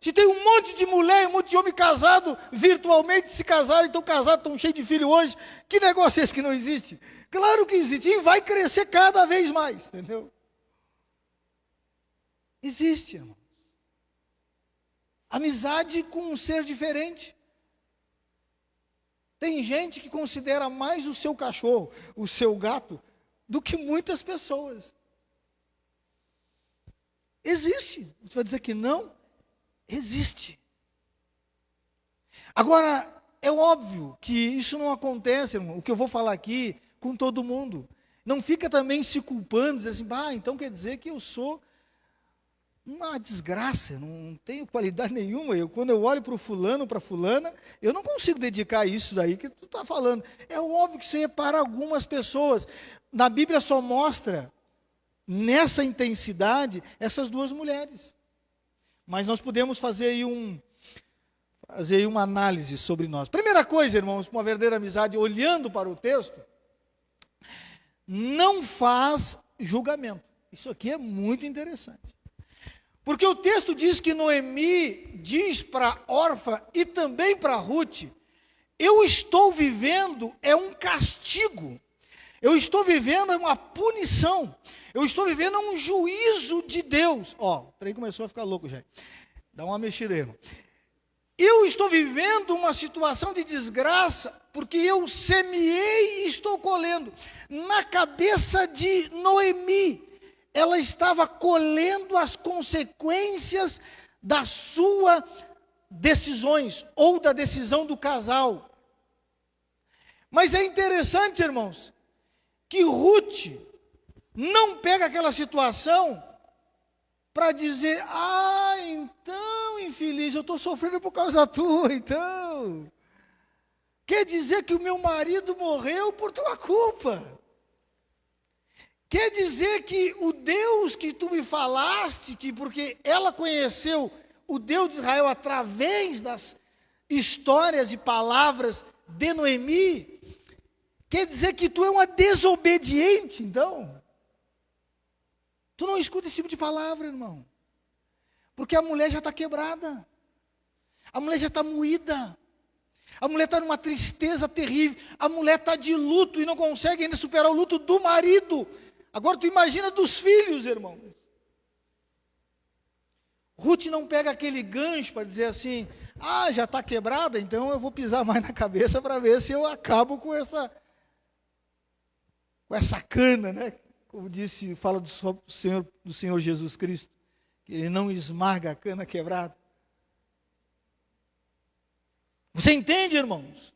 Se tem um monte de mulher, um monte de homem casado, virtualmente se casaram, estão casados, estão cheios de filho hoje. Que negócio é esse que não existe? Claro que existe, e vai crescer cada vez mais, entendeu? Existe, irmão. Amizade com um ser diferente. Tem gente que considera mais o seu cachorro, o seu gato, do que muitas pessoas. Existe. Você vai dizer que não? Existe. Agora, é óbvio que isso não acontece, irmão, o que eu vou falar aqui, com todo mundo. Não fica também se culpando, dizendo assim, então quer dizer que eu sou uma desgraça, não tenho qualidade nenhuma. Quando eu olho para o fulano, para a fulana, eu não consigo dedicar isso daí que tu está falando. É óbvio que isso aí é para algumas pessoas. Na Bíblia só mostra, nessa intensidade, essas duas mulheres. Mas nós podemos fazer aí uma análise sobre nós. Primeira coisa, irmãos, uma verdadeira amizade, olhando para o texto, não faz julgamento. Isso aqui é muito interessante. Porque o texto diz que Noemi diz para Orfa e também para Ruth, eu estou vivendo um castigo, eu estou vivendo uma punição, eu estou vivendo um juízo de Deus. O trem começou a ficar louco já. Dá uma mexida aí, irmão. Eu estou vivendo uma situação de desgraça, porque eu semeei e estou colhendo. Na cabeça de Noemi, ela estava colhendo as consequências das suas decisões, ou da decisão do casal. Mas é interessante, irmãos, que Ruth não pega aquela situação para dizer, então, infeliz, eu estou sofrendo por causa tua, então. Quer dizer que o meu marido morreu por tua culpa. Quer dizer que o Deus que tu me falaste, que porque ela conheceu o Deus de Israel através das histórias e palavras de Noemi, quer dizer que tu é uma desobediente, então? Tu não escuta esse tipo de palavra, irmão. Porque a mulher já está quebrada. A mulher já está moída. A mulher está numa tristeza terrível. A mulher está de luto e não consegue ainda superar o luto do marido. Agora tu imagina dos filhos, irmão. Ruth não pega aquele gancho para dizer assim, já está quebrada, então eu vou pisar mais na cabeça para ver se eu acabo com essa cana, né? Como disse, fala do Senhor Jesus Cristo, que ele não esmaga a cana quebrada. Você entende, irmãos?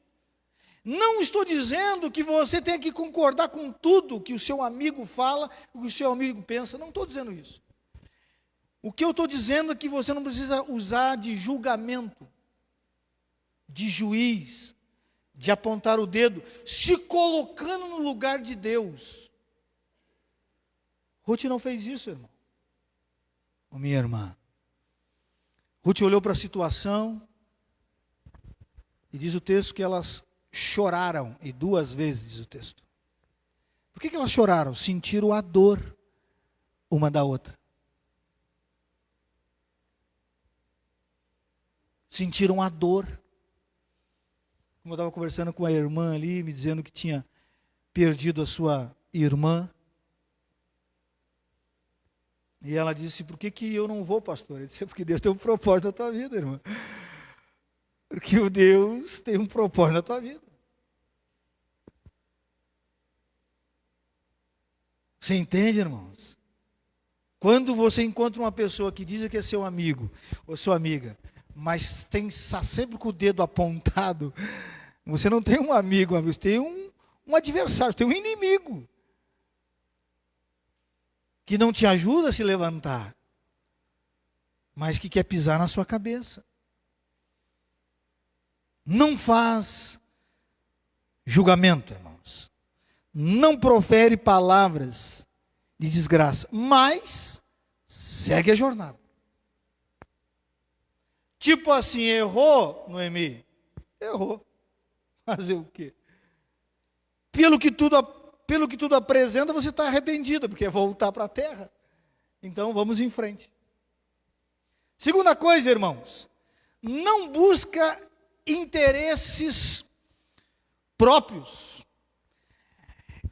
Não estou dizendo que você tem que concordar com tudo que o seu amigo fala, o que o seu amigo pensa. Não estou dizendo isso. O que eu estou dizendo é que você não precisa usar de julgamento, de juiz, de apontar o dedo, se colocando no lugar de Deus. Ruth não fez isso, irmão. Ô, minha irmã. Ruth olhou para a situação e diz o texto que elas choraram, e 2 vezes diz o texto. Por que elas choraram? Sentiram a dor uma da outra. Sentiram a dor. Como eu estava conversando com a irmã ali, me dizendo que tinha perdido a sua irmã. E ela disse, por que eu não vou, pastor? Eu disse, porque Deus tem um propósito na tua vida, irmã. Porque o Deus tem um propósito na tua vida. Você entende, irmãos? Quando você encontra uma pessoa que diz que é seu amigo ou sua amiga, mas está sempre com o dedo apontado, você não tem um amigo, você tem um adversário, você tem um inimigo que não te ajuda a se levantar, mas que quer pisar na sua cabeça. Não faz julgamento, irmãos. Não profere palavras de desgraça, mas segue a jornada. Tipo assim, errou, Noemi? Errou. Fazer o quê? Pelo que tudo apresenta, você está arrependido, porque é voltar para a terra. Então, vamos em frente. Segunda coisa, irmãos, não busca interesses próprios.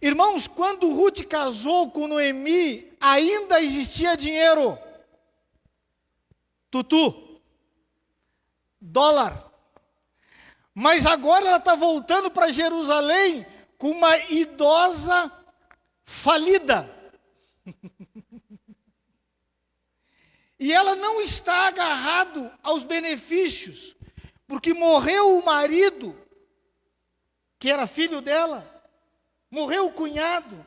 Irmãos, quando Ruth casou com Noemi, ainda existia dinheiro. Tutu, dólar. Mas agora ela está voltando para Jerusalém com uma idosa falida. E ela não está agarrado aos benefícios, porque morreu o marido, que era filho dela, morreu o cunhado,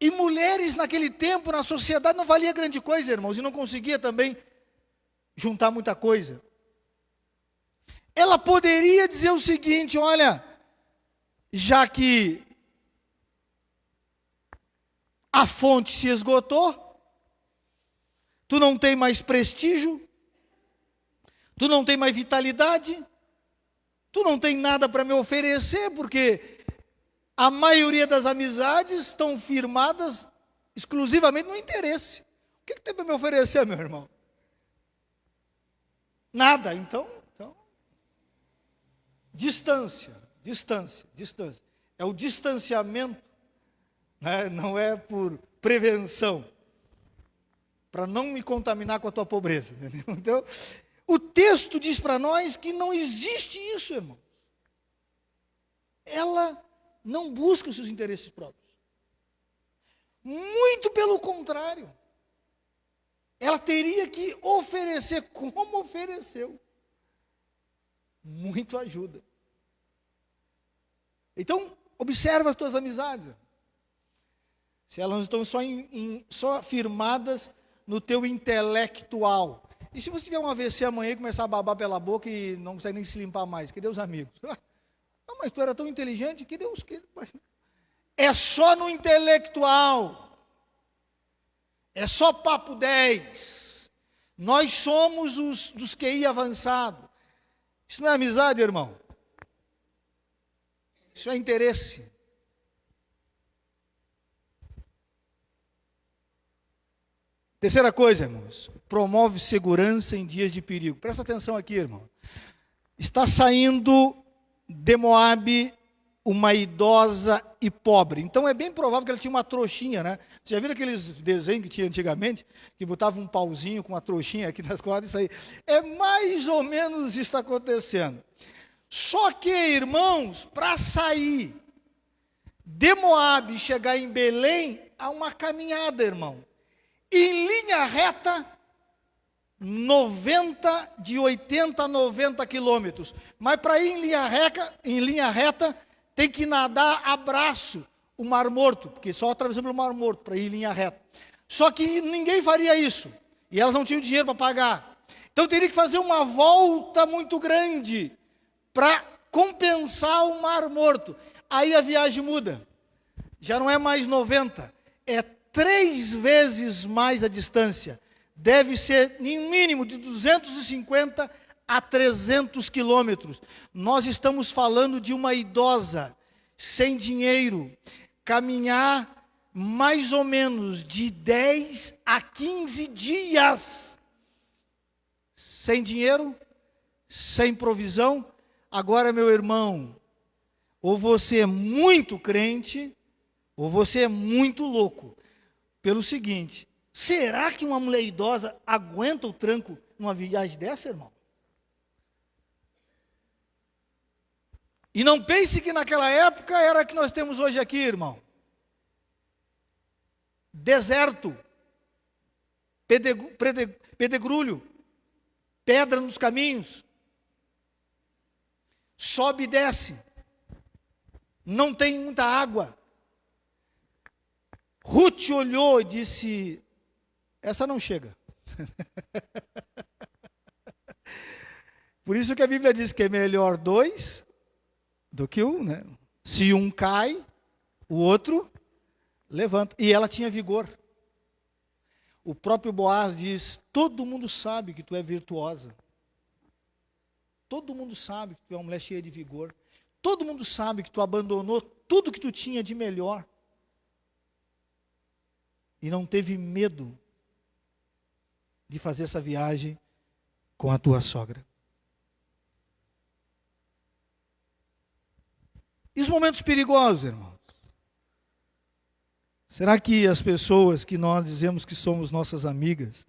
e mulheres naquele tempo, na sociedade, não valia grande coisa, irmãos, e não conseguia também juntar muita coisa. Ela poderia dizer o seguinte, olha, já que a fonte se esgotou, tu não tem mais prestígio, tu não tem mais vitalidade, tu não tem nada para me oferecer, porque a maioria das amizades estão firmadas exclusivamente no interesse. O que tem para me oferecer, meu irmão? Nada, então. Distância. É o distanciamento, né? Não é por prevenção, para não me contaminar com a tua pobreza. Entendeu? Então, o texto diz para nós que não existe isso, irmão. Ela não busca os seus interesses próprios. Muito pelo contrário. Ela teria que oferecer, como ofereceu, muito ajuda. Então, observa as tuas amizades. Se elas estão só firmadas no teu intelectual. E se você tiver um AVC amanhã e começar a babar pela boca e não consegue nem se limpar mais, cadê os amigos? Mas tu era tão inteligente, cadê os... É só no intelectual. É só papo 10. Nós somos os dos QI avançado. Isso não é amizade, irmão. Isso é interesse. Terceira coisa, irmãos, promove segurança em dias de perigo. Presta atenção aqui, irmão. Está saindo de Moabe uma idosa e pobre. Então é bem provável que ela tinha uma trouxinha, né? Você já viram aqueles desenhos que tinha antigamente? Que botava um pauzinho com uma trouxinha aqui nas costas, isso aí. É mais ou menos isso que está acontecendo. Só que, irmãos, para sair de Moabe e chegar em Belém, há uma caminhada, irmão. Em linha reta, de 80 a 90 quilômetros. Mas para ir em linha reta, tem que nadar a braço o Mar Morto, porque só atravessamos o Mar Morto para ir em linha reta. Só que ninguém faria isso, e elas não tinham dinheiro para pagar. Então teria que fazer uma volta muito grande para compensar o Mar Morto. Aí a viagem muda. Já não é mais 90, é 3 vezes mais a distância. Deve ser, em mínimo, de 250 a 300 quilômetros. Nós estamos falando de uma idosa, sem dinheiro, caminhar mais ou menos de 10 a 15 dias. Sem dinheiro, sem provisão. Agora, meu irmão, ou você é muito crente, ou você é muito louco. Pelo seguinte, será que uma mulher idosa aguenta o tranco numa viagem dessa, irmão? E não pense que naquela época era o que nós temos hoje aqui, irmão. Deserto, pedregulho, pedra nos caminhos, sobe e desce, não tem muita água. Ruth olhou e disse, essa não chega. Por isso que a Bíblia diz que é melhor 2 do que 1, né? Se um cai, o outro levanta. E ela tinha vigor. O próprio Boaz diz, todo mundo sabe que tu é virtuosa. Todo mundo sabe que tu é uma mulher cheia de vigor. Todo mundo sabe que tu abandonou tudo que tu tinha de melhor. E não teve medo de fazer essa viagem com a tua sogra. E os momentos perigosos, irmãos? Será que as pessoas que nós dizemos que somos nossas amigas,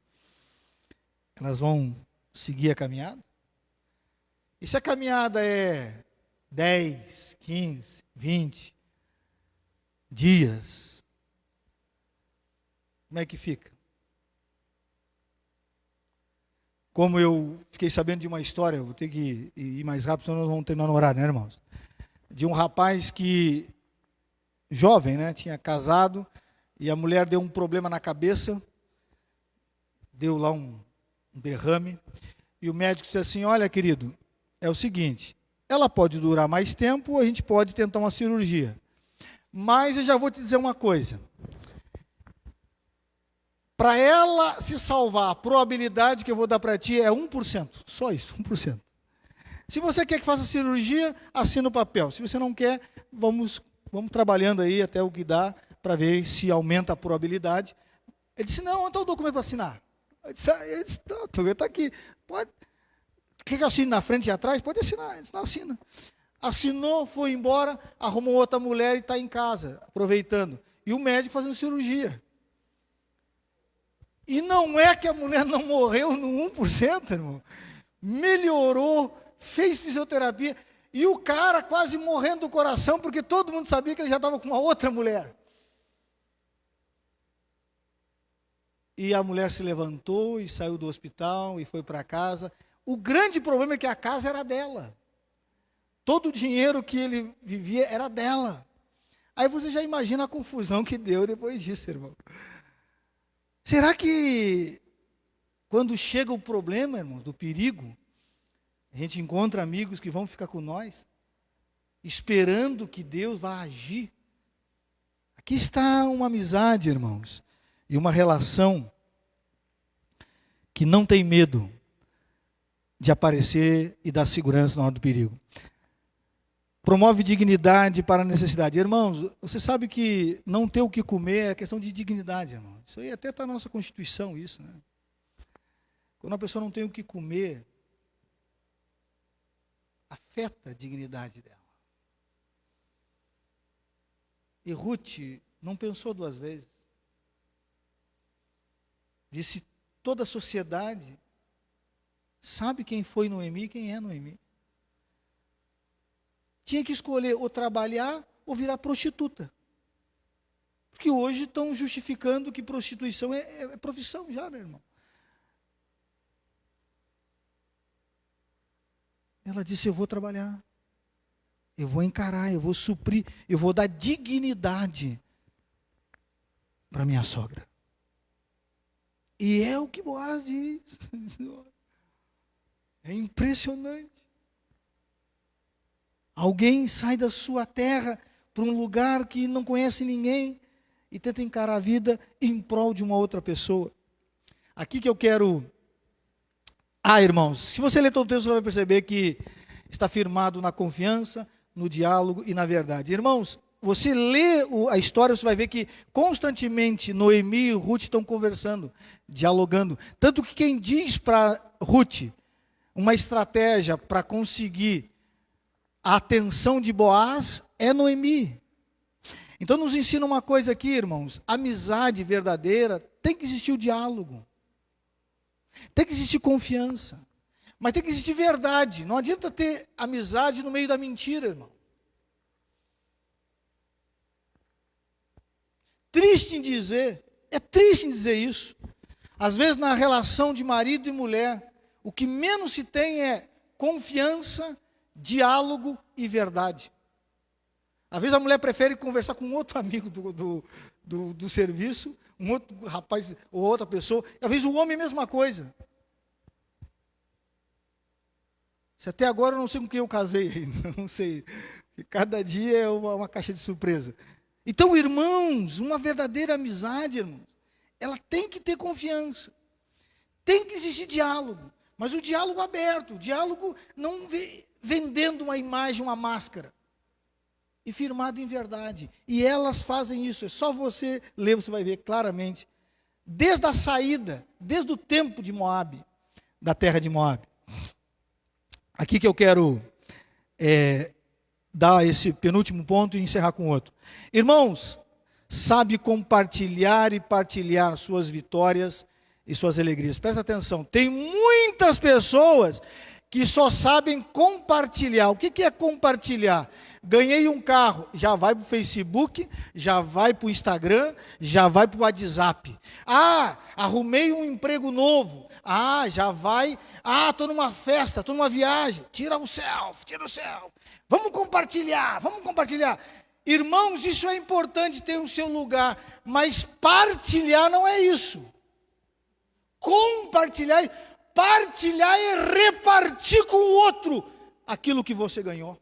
elas vão seguir a caminhada? E se a caminhada é 10, 15, 20 dias, como é que fica? Como eu fiquei sabendo de uma história, eu vou ter que ir mais rápido, senão nós vamos terminar no horário, né, irmãos? De um rapaz que, jovem, né, tinha casado, e a mulher deu um problema na cabeça, deu lá um derrame, e o médico disse assim, olha, querido, é o seguinte, ela pode durar mais tempo, ou a gente pode tentar uma cirurgia. Mas eu já vou te dizer uma coisa. Para ela se salvar, a probabilidade que eu vou dar para ti é 1%. Só isso, 1%. Se você quer que faça cirurgia, assina o papel. Se você não quer, vamos trabalhando aí até o que dá, para ver se aumenta a probabilidade. Ele disse, não, então o documento para assinar. Eu disse, não, o documento está aqui. Pode. Quer que eu assine na frente e atrás? Pode assinar. Ele disse, não, assina. Assinou, foi embora, arrumou outra mulher e está em casa, aproveitando. E o médico fazendo cirurgia. E não é que a mulher não morreu no 1%, irmão. Melhorou, fez fisioterapia. E o cara quase morrendo do coração, porque todo mundo sabia que ele já estava com uma outra mulher. E a mulher se levantou e saiu do hospital e foi para casa. O grande problema é que a casa era dela. Todo o dinheiro que ele vivia era dela. Aí você já imagina a confusão que deu depois disso, irmão. Será que quando chega o problema, irmão, do perigo, a gente encontra amigos que vão ficar com nós, esperando que Deus vá agir? Aqui está uma amizade, irmãos, e uma relação que não tem medo de aparecer e dar segurança na hora do perigo. Promove dignidade para a necessidade. Irmãos, você sabe que não ter o que comer é questão de dignidade, irmão. Isso aí até está na nossa Constituição, isso, né? Quando a pessoa não tem o que comer, afeta a dignidade dela. E Ruth não pensou duas vezes. Disse: toda a sociedade sabe quem foi Noemi e quem é Noemi. Tinha que escolher ou trabalhar ou virar prostituta. Porque hoje estão justificando que prostituição é profissão já, né, irmão? Ela disse: eu vou trabalhar, eu vou encarar, eu vou suprir, eu vou dar dignidade para minha sogra. E é o que Boaz diz. É impressionante. Alguém sai da sua terra para um lugar que não conhece ninguém e tenta encarar a vida em prol de uma outra pessoa. Aqui que eu quero... irmãos, se você ler todo o texto, você vai perceber que está firmado na confiança, no diálogo e na verdade. Irmãos, você lê a história, você vai ver que constantemente Noemi e Ruth estão conversando, dialogando. Tanto que quem diz para Ruth uma estratégia para conseguir a atenção de Boaz é Noemi. Então nos ensina uma coisa aqui, irmãos: amizade verdadeira tem que existir o diálogo. Tem que existir confiança, mas tem que existir verdade. Não adianta ter amizade no meio da mentira, irmão. É triste em dizer isso. Às vezes na relação de marido e mulher, o que menos se tem é confiança, diálogo e verdade. Às vezes a mulher prefere conversar com outro amigo do serviço, um outro rapaz ou outra pessoa. Às vezes o homem é a mesma coisa. Se até agora eu não sei com quem eu casei ainda, não sei. Cada dia é uma caixa de surpresa. Então, irmãos, uma verdadeira amizade, irmãos, ela tem que ter confiança. Tem que existir diálogo. Mas o diálogo aberto, o diálogo não vendendo uma imagem, uma máscara. E firmado em verdade. E elas fazem isso. É só você ler, você vai ver claramente. Desde a saída, desde o tempo de Moabe, da terra de Moabe. Aqui que eu quero dar esse penúltimo ponto e encerrar com outro. Irmãos, sabe compartilhar e partilhar suas vitórias e suas alegrias. Presta atenção, tem muitas pessoas que só sabem compartilhar. O que é compartilhar? Ganhei um carro, já vai para o Facebook, já vai para o Instagram, já vai para o WhatsApp. Arrumei um emprego novo. Já vai. Estou numa festa, estou numa viagem. Tira o selfie. Vamos compartilhar. Irmãos, isso é importante ter o seu lugar, mas partilhar não é isso. Partilhar é repartir com o outro aquilo que você ganhou.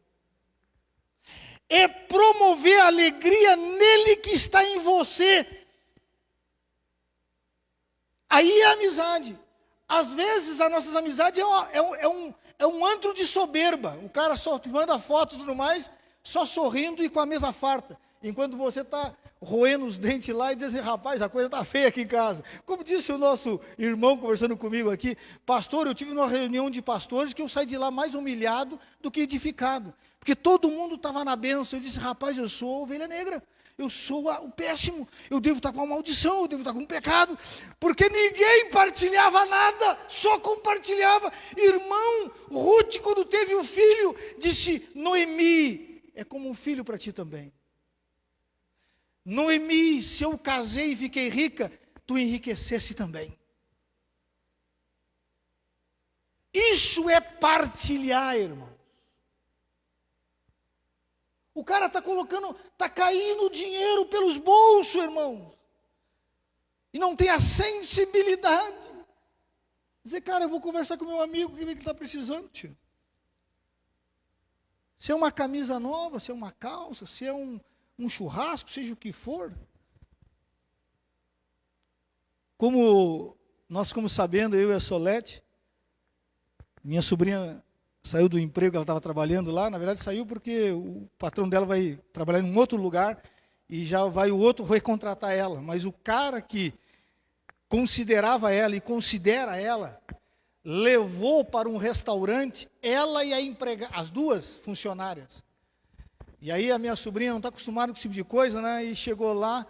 É promover a alegria nele que está em você. Aí é amizade. Às vezes as nossas amizades é um antro de soberba. O cara só te manda foto e tudo mais, só sorrindo e com a mesa farta. Enquanto você está roendo os dentes lá e diz assim: rapaz, a coisa está feia aqui em casa. Como disse o nosso irmão conversando comigo aqui: pastor, eu tive uma reunião de pastores que eu saí de lá mais humilhado do que edificado. Porque todo mundo estava na bênção. Eu disse: rapaz, eu sou a ovelha negra. Eu sou o péssimo. Eu devo estar com uma maldição, eu devo estar com um pecado. Porque ninguém partilhava nada, só compartilhava. Irmão, Ruth, quando teve o filho, disse: Noemi, é como um filho para ti também. Noemi, se eu casei e fiquei rica, tu enriquecesse também. Isso é partilhar, irmão. O cara está caindo dinheiro pelos bolsos, irmãos. E não tem a sensibilidade. Dizer: cara, eu vou conversar com meu amigo, que ele está precisando, tio. Se é uma camisa nova, se é uma calça, se é um churrasco, seja o que for. Como nós ficamos sabendo, eu e a Solete, minha sobrinha saiu do emprego, ela estava trabalhando lá, na verdade saiu porque o patrão dela vai trabalhar em um outro lugar e já vai o outro recontratar ela. Mas o cara que considerava ela e considera ela, levou para um restaurante ela e a empregada, as duas funcionárias. E aí a minha sobrinha não está acostumada com esse tipo de coisa, né? E chegou lá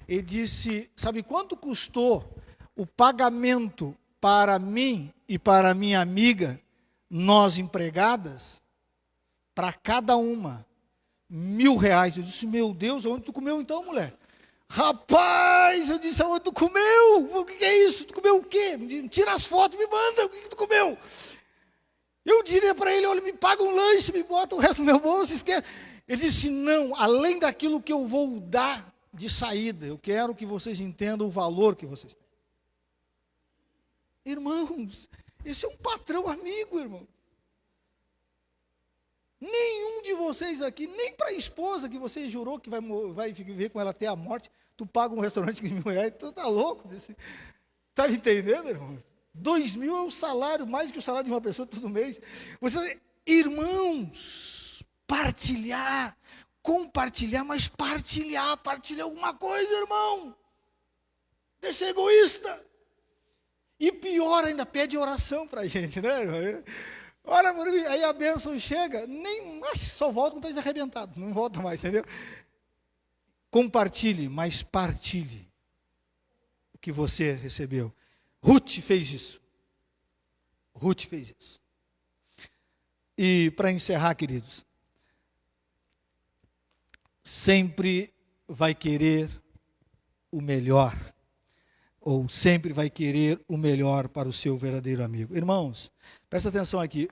e disse, sabe quanto custou o pagamento para mim e para a minha amiga, nós empregadas, para cada uma, R$1.000. Eu disse, meu Deus, onde tu comeu então, mulher? Rapaz, eu disse, aonde tu comeu? O que é isso? Tu comeu o quê? Tira as fotos, me manda, o que tu comeu? Eu diria para ele, olha, me paga um lanche, me bota o resto do meu bolso, esquece. Ele disse, não, além daquilo que eu vou dar de saída, eu quero que vocês entendam o valor que vocês têm. Irmãos, esse é um patrão amigo, irmão. Nenhum de vocês aqui, nem para a esposa que você jurou que vai viver com ela até a morte, tu paga um restaurante de R$1.000, tu tá louco? Está me entendendo, irmãos? 2.000 é o salário, mais que o salário de uma pessoa todo mês. Irmãos, partilhar, compartilhar, mas partilhar alguma coisa, irmão. Deixa ser egoísta. E pior ainda, pede oração para a gente, né, irmão? Ora, aí a bênção chega, só volta quando está arrebentado, não volta mais, entendeu? Compartilhe, mas partilhe o que você recebeu. Ruth fez isso. E para encerrar, queridos, sempre vai querer o melhor, ou sempre vai querer o melhor para o seu verdadeiro amigo. Irmãos, presta atenção aqui,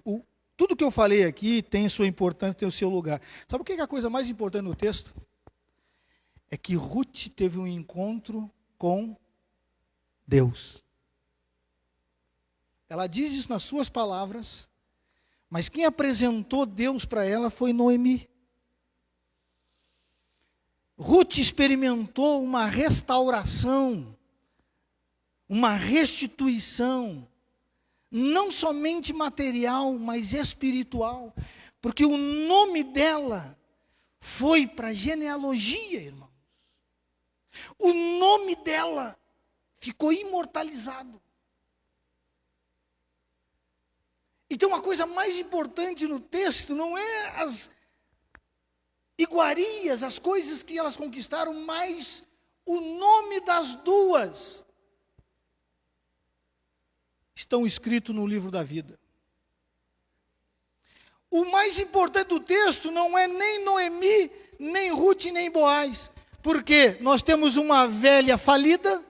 tudo que eu falei aqui tem sua importância, tem o seu lugar. Sabe o que é a coisa mais importante no texto? É que Ruth teve um encontro com Deus. Ela diz isso nas suas palavras, mas quem apresentou Deus para ela foi Noemi. Ruth experimentou uma restauração, uma restituição, não somente material, mas espiritual, porque o nome dela foi para a genealogia, irmãos. O nome dela ficou imortalizado. Então a coisa mais importante no texto não é as iguarias, as coisas que elas conquistaram, mas o nome das duas estão escritos no livro da vida. O mais importante do texto não é nem Noemi, nem Ruth, nem Boaz, porque nós temos uma velha falida,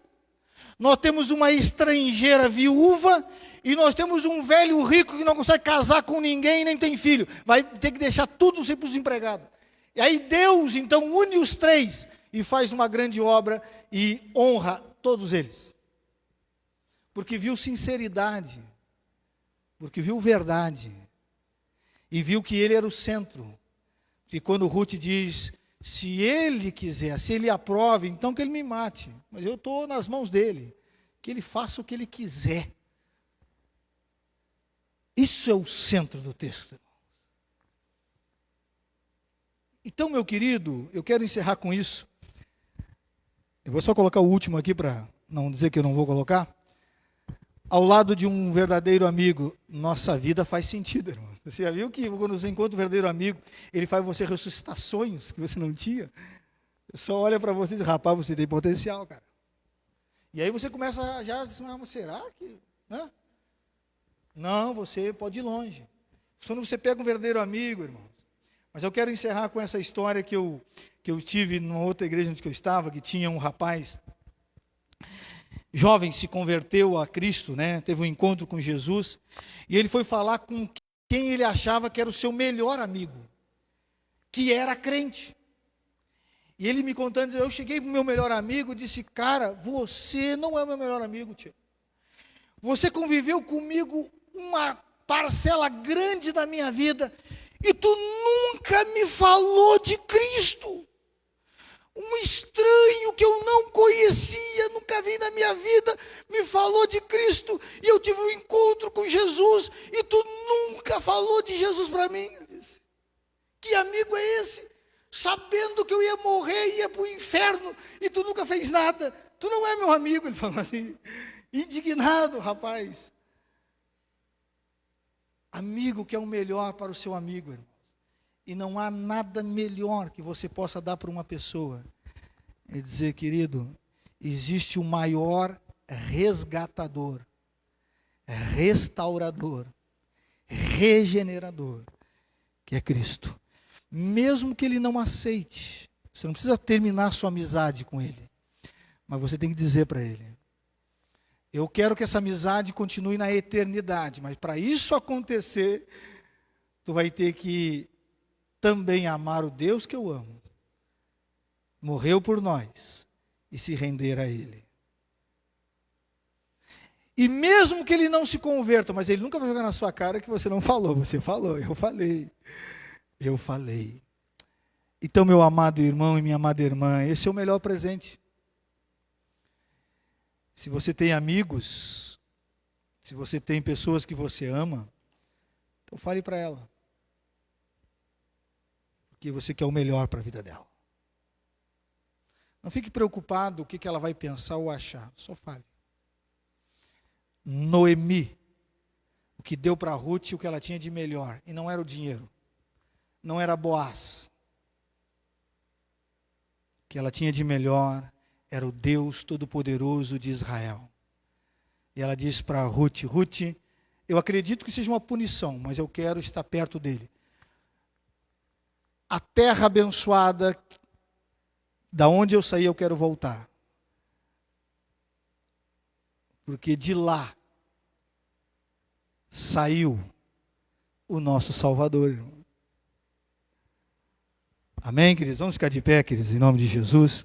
nós temos uma estrangeira viúva, e nós temos um velho rico que não consegue casar com ninguém e nem tem filho, vai ter que deixar tudo sempre para os empregados. E aí Deus então une os três e faz uma grande obra e honra todos eles. Porque viu sinceridade, porque viu verdade, e viu que ele era o centro. E quando Ruth diz, se ele quiser, se ele aprove, então que ele me mate, mas eu estou nas mãos dele, que ele faça o que ele quiser. Isso é o centro do texto. Então, meu querido, eu quero encerrar com isso. Eu vou só colocar o último aqui para não dizer que eu não vou colocar. Ao lado de um verdadeiro amigo, nossa vida faz sentido, irmão. Você já viu que quando você encontra um verdadeiro amigo, ele faz você ressuscitar sonhos que você não tinha? Só olha para você e diz, rapaz, você tem potencial, cara. E aí você começa já a dizer, será que... Né? Não, você pode ir longe. Quando você pega um verdadeiro amigo, irmãos. Mas eu quero encerrar com essa história que eu tive numa outra igreja onde eu estava, que tinha um rapaz jovem, se converteu a Cristo, né? Teve um encontro com Jesus, e ele foi falar com quem ele achava que era o seu melhor amigo, que era crente. E ele me contando, eu cheguei para o meu melhor amigo e disse, cara, você não é o meu melhor amigo, tio. Você conviveu comigo uma parcela grande da minha vida, e tu nunca me falou de Cristo. Um estranho que eu não conhecia, nunca vi na minha vida, me falou de Cristo e eu tive um encontro com Jesus e tu nunca falou de Jesus para mim. Ele disse, que amigo é esse? Sabendo que eu ia morrer, ia para o inferno e tu nunca fez nada. Tu não é meu amigo. Ele falou assim, indignado, rapaz. Amigo que é o melhor para o seu amigo, irmão. E não há nada melhor que você possa dar para uma pessoa. É dizer, querido, existe o maior resgatador, restaurador, regenerador, que é Cristo. Mesmo que ele não aceite, você não precisa terminar sua amizade com ele, mas você tem que dizer para ele, eu quero que essa amizade continue na eternidade, mas para isso acontecer, tu vai ter que também amar o Deus que eu amo, morreu por nós e se render a Ele. E mesmo que ele não se converta, mas ele nunca vai jogar na sua cara que você não falou, você falou, eu falei. Então, meu amado irmão e minha amada irmã, esse é o melhor presente. Se você tem amigos, se você tem pessoas que você ama, então fale para ela. Porque você quer o melhor para a vida dela. Não fique preocupado o que ela vai pensar ou achar, só fale. Noemi, o que deu para Ruth o que ela tinha de melhor, e não era o dinheiro, não era Boaz. O que ela tinha de melhor era o Deus Todo-Poderoso de Israel. E ela disse para Ruth, Ruth, eu acredito que seja uma punição, mas eu quero estar perto dele. A terra abençoada, da onde eu saí, eu quero voltar. Porque de lá saiu o nosso Salvador. Amém, queridos? Vamos ficar de pé, queridos, em nome de Jesus.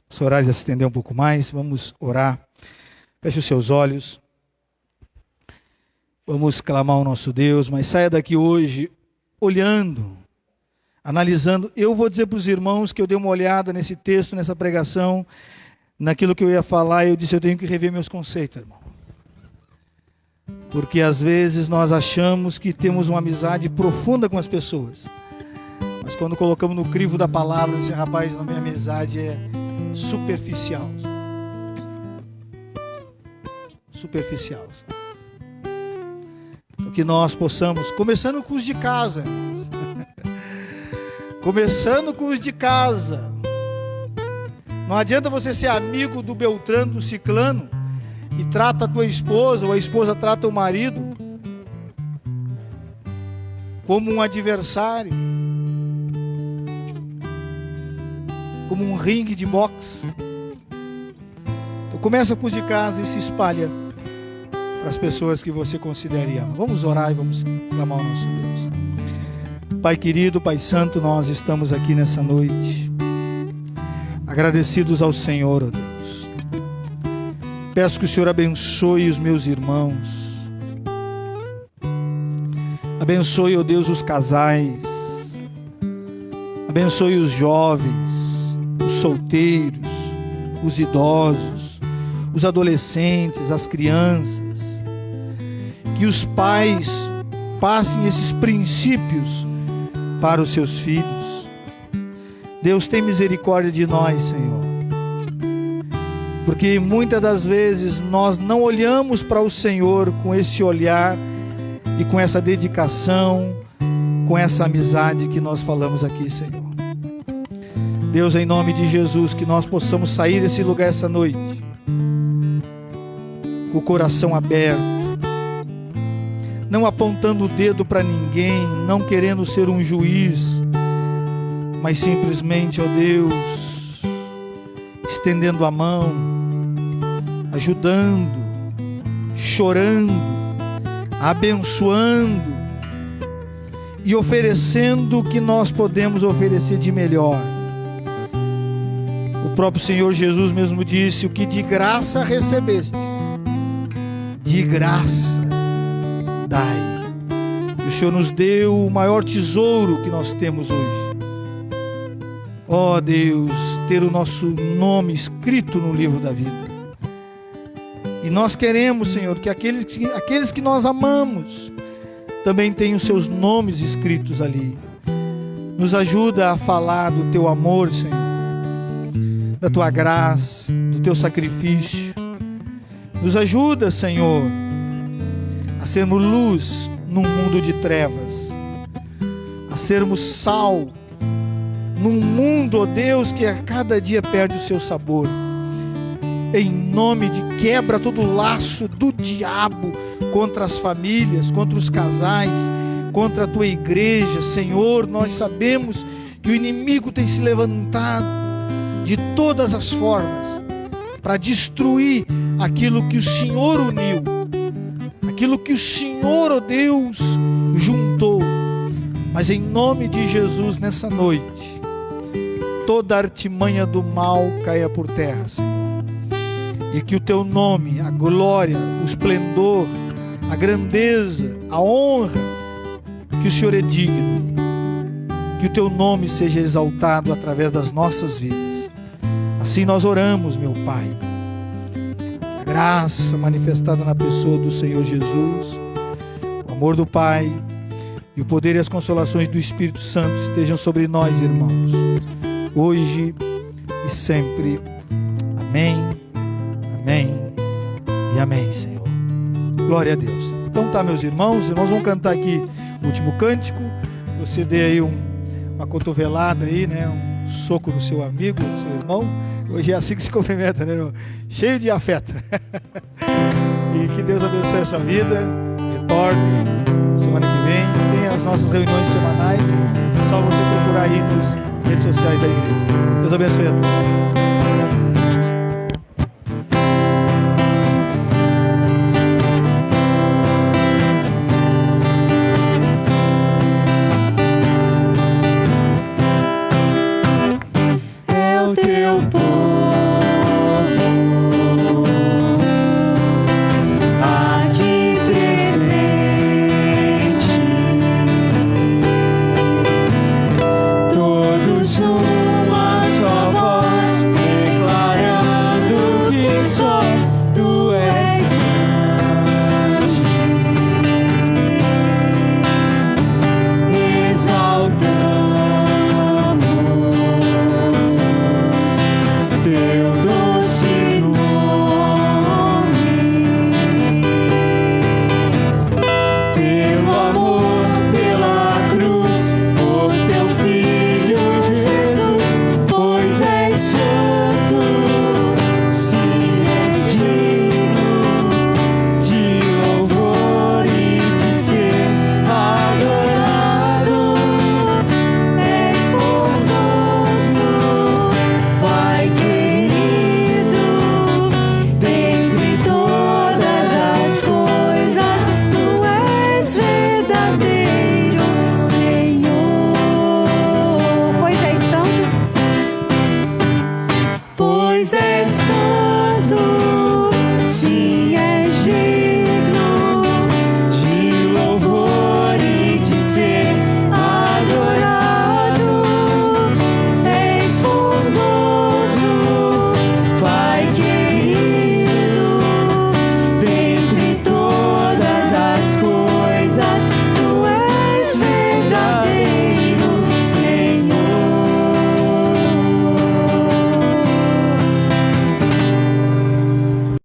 Nosso horário já se estendeu um pouco mais, vamos orar. Feche os seus olhos. Vamos clamar ao nosso Deus, mas saia daqui hoje olhando, analisando. Eu vou dizer para os irmãos que eu dei uma olhada nesse texto, nessa pregação, naquilo que eu ia falar, e eu disse, eu tenho que rever meus conceitos, irmão. Porque às vezes nós achamos que temos uma amizade profunda com as pessoas. Mas quando colocamos no crivo da palavra, esse rapaz, a minha amizade é superficial. Superficial. Então, que nós possamos, começando com os de casa, irmãos. Começando com os de casa. Não adianta você ser amigo do Beltrano, do Ciclano, e trata a tua esposa, ou a esposa trata o marido como um adversário, como um ringue de boxe. Então começa com os de casa e se espalha para as pessoas que você considera e ama. Vamos orar e vamos clamar ao nosso Deus. Pai querido, Pai santo, nós estamos aqui nessa noite agradecidos ao Senhor, ó Deus. Peço que o Senhor abençoe os meus irmãos. Abençoe, ó Deus, os casais. Abençoe os jovens, os solteiros, os idosos, os adolescentes, as crianças. Que os pais passem esses princípios para os seus filhos. Deus, tem misericórdia de nós, Senhor. Porque muitas das vezes nós não olhamos para o Senhor com esse olhar e com essa dedicação, com essa amizade que nós falamos aqui, Senhor. Deus, em nome de Jesus, que nós possamos sair desse lugar essa noite com o coração aberto, não apontando o dedo para ninguém, não querendo ser um juiz, mas simplesmente, ó Deus, estendendo a mão, ajudando, chorando, abençoando e oferecendo o que nós podemos oferecer de melhor. O próprio Senhor Jesus mesmo disse, o que de graça recebestes, de graça dai. E o Senhor nos deu o maior tesouro que nós temos hoje. Ó Deus, ter o nosso nome escrito no livro da vida. E nós queremos, Senhor, que aqueles que nós amamos também tenham seus nomes escritos ali. Nos ajuda a falar do Teu amor, Senhor, da Tua graça, do Teu sacrifício. Nos ajuda, Senhor, a sermos luz num mundo de trevas, a sermos sal num mundo, ó Deus, que a cada dia perde o seu sabor. Em nome de quebra todo o laço do diabo contra as famílias, contra os casais, contra a Tua igreja. Senhor, nós sabemos que o inimigo tem se levantado de todas as formas para destruir aquilo que o Senhor uniu, aquilo que o Senhor, ó Deus, juntou. Mas em nome de Jesus, nessa noite, toda artimanha do mal caia por terra, Senhor. E que o Teu nome, a glória, o esplendor, a grandeza, a honra, que o Senhor é digno, que o Teu nome seja exaltado através das nossas vidas. Assim nós oramos, meu Pai. A graça manifestada na pessoa do Senhor Jesus, o amor do Pai e o poder e as consolações do Espírito Santo estejam sobre nós, irmãos, hoje e sempre. Amém, amém e amém, Senhor. Glória a Deus. Então tá, meus irmãos, os irmãos vão cantar aqui o último cântico. Você dê aí uma cotovelada aí, né? Um soco no seu amigo, no seu irmão. Hoje é assim que se cumprimenta, né, irmão? Cheio de afeto. E que Deus abençoe a sua vida. Retorne semana que vem. Tem as nossas reuniões semanais. É só você procurar aí nas redes sociais da igreja. Deus abençoe a todos.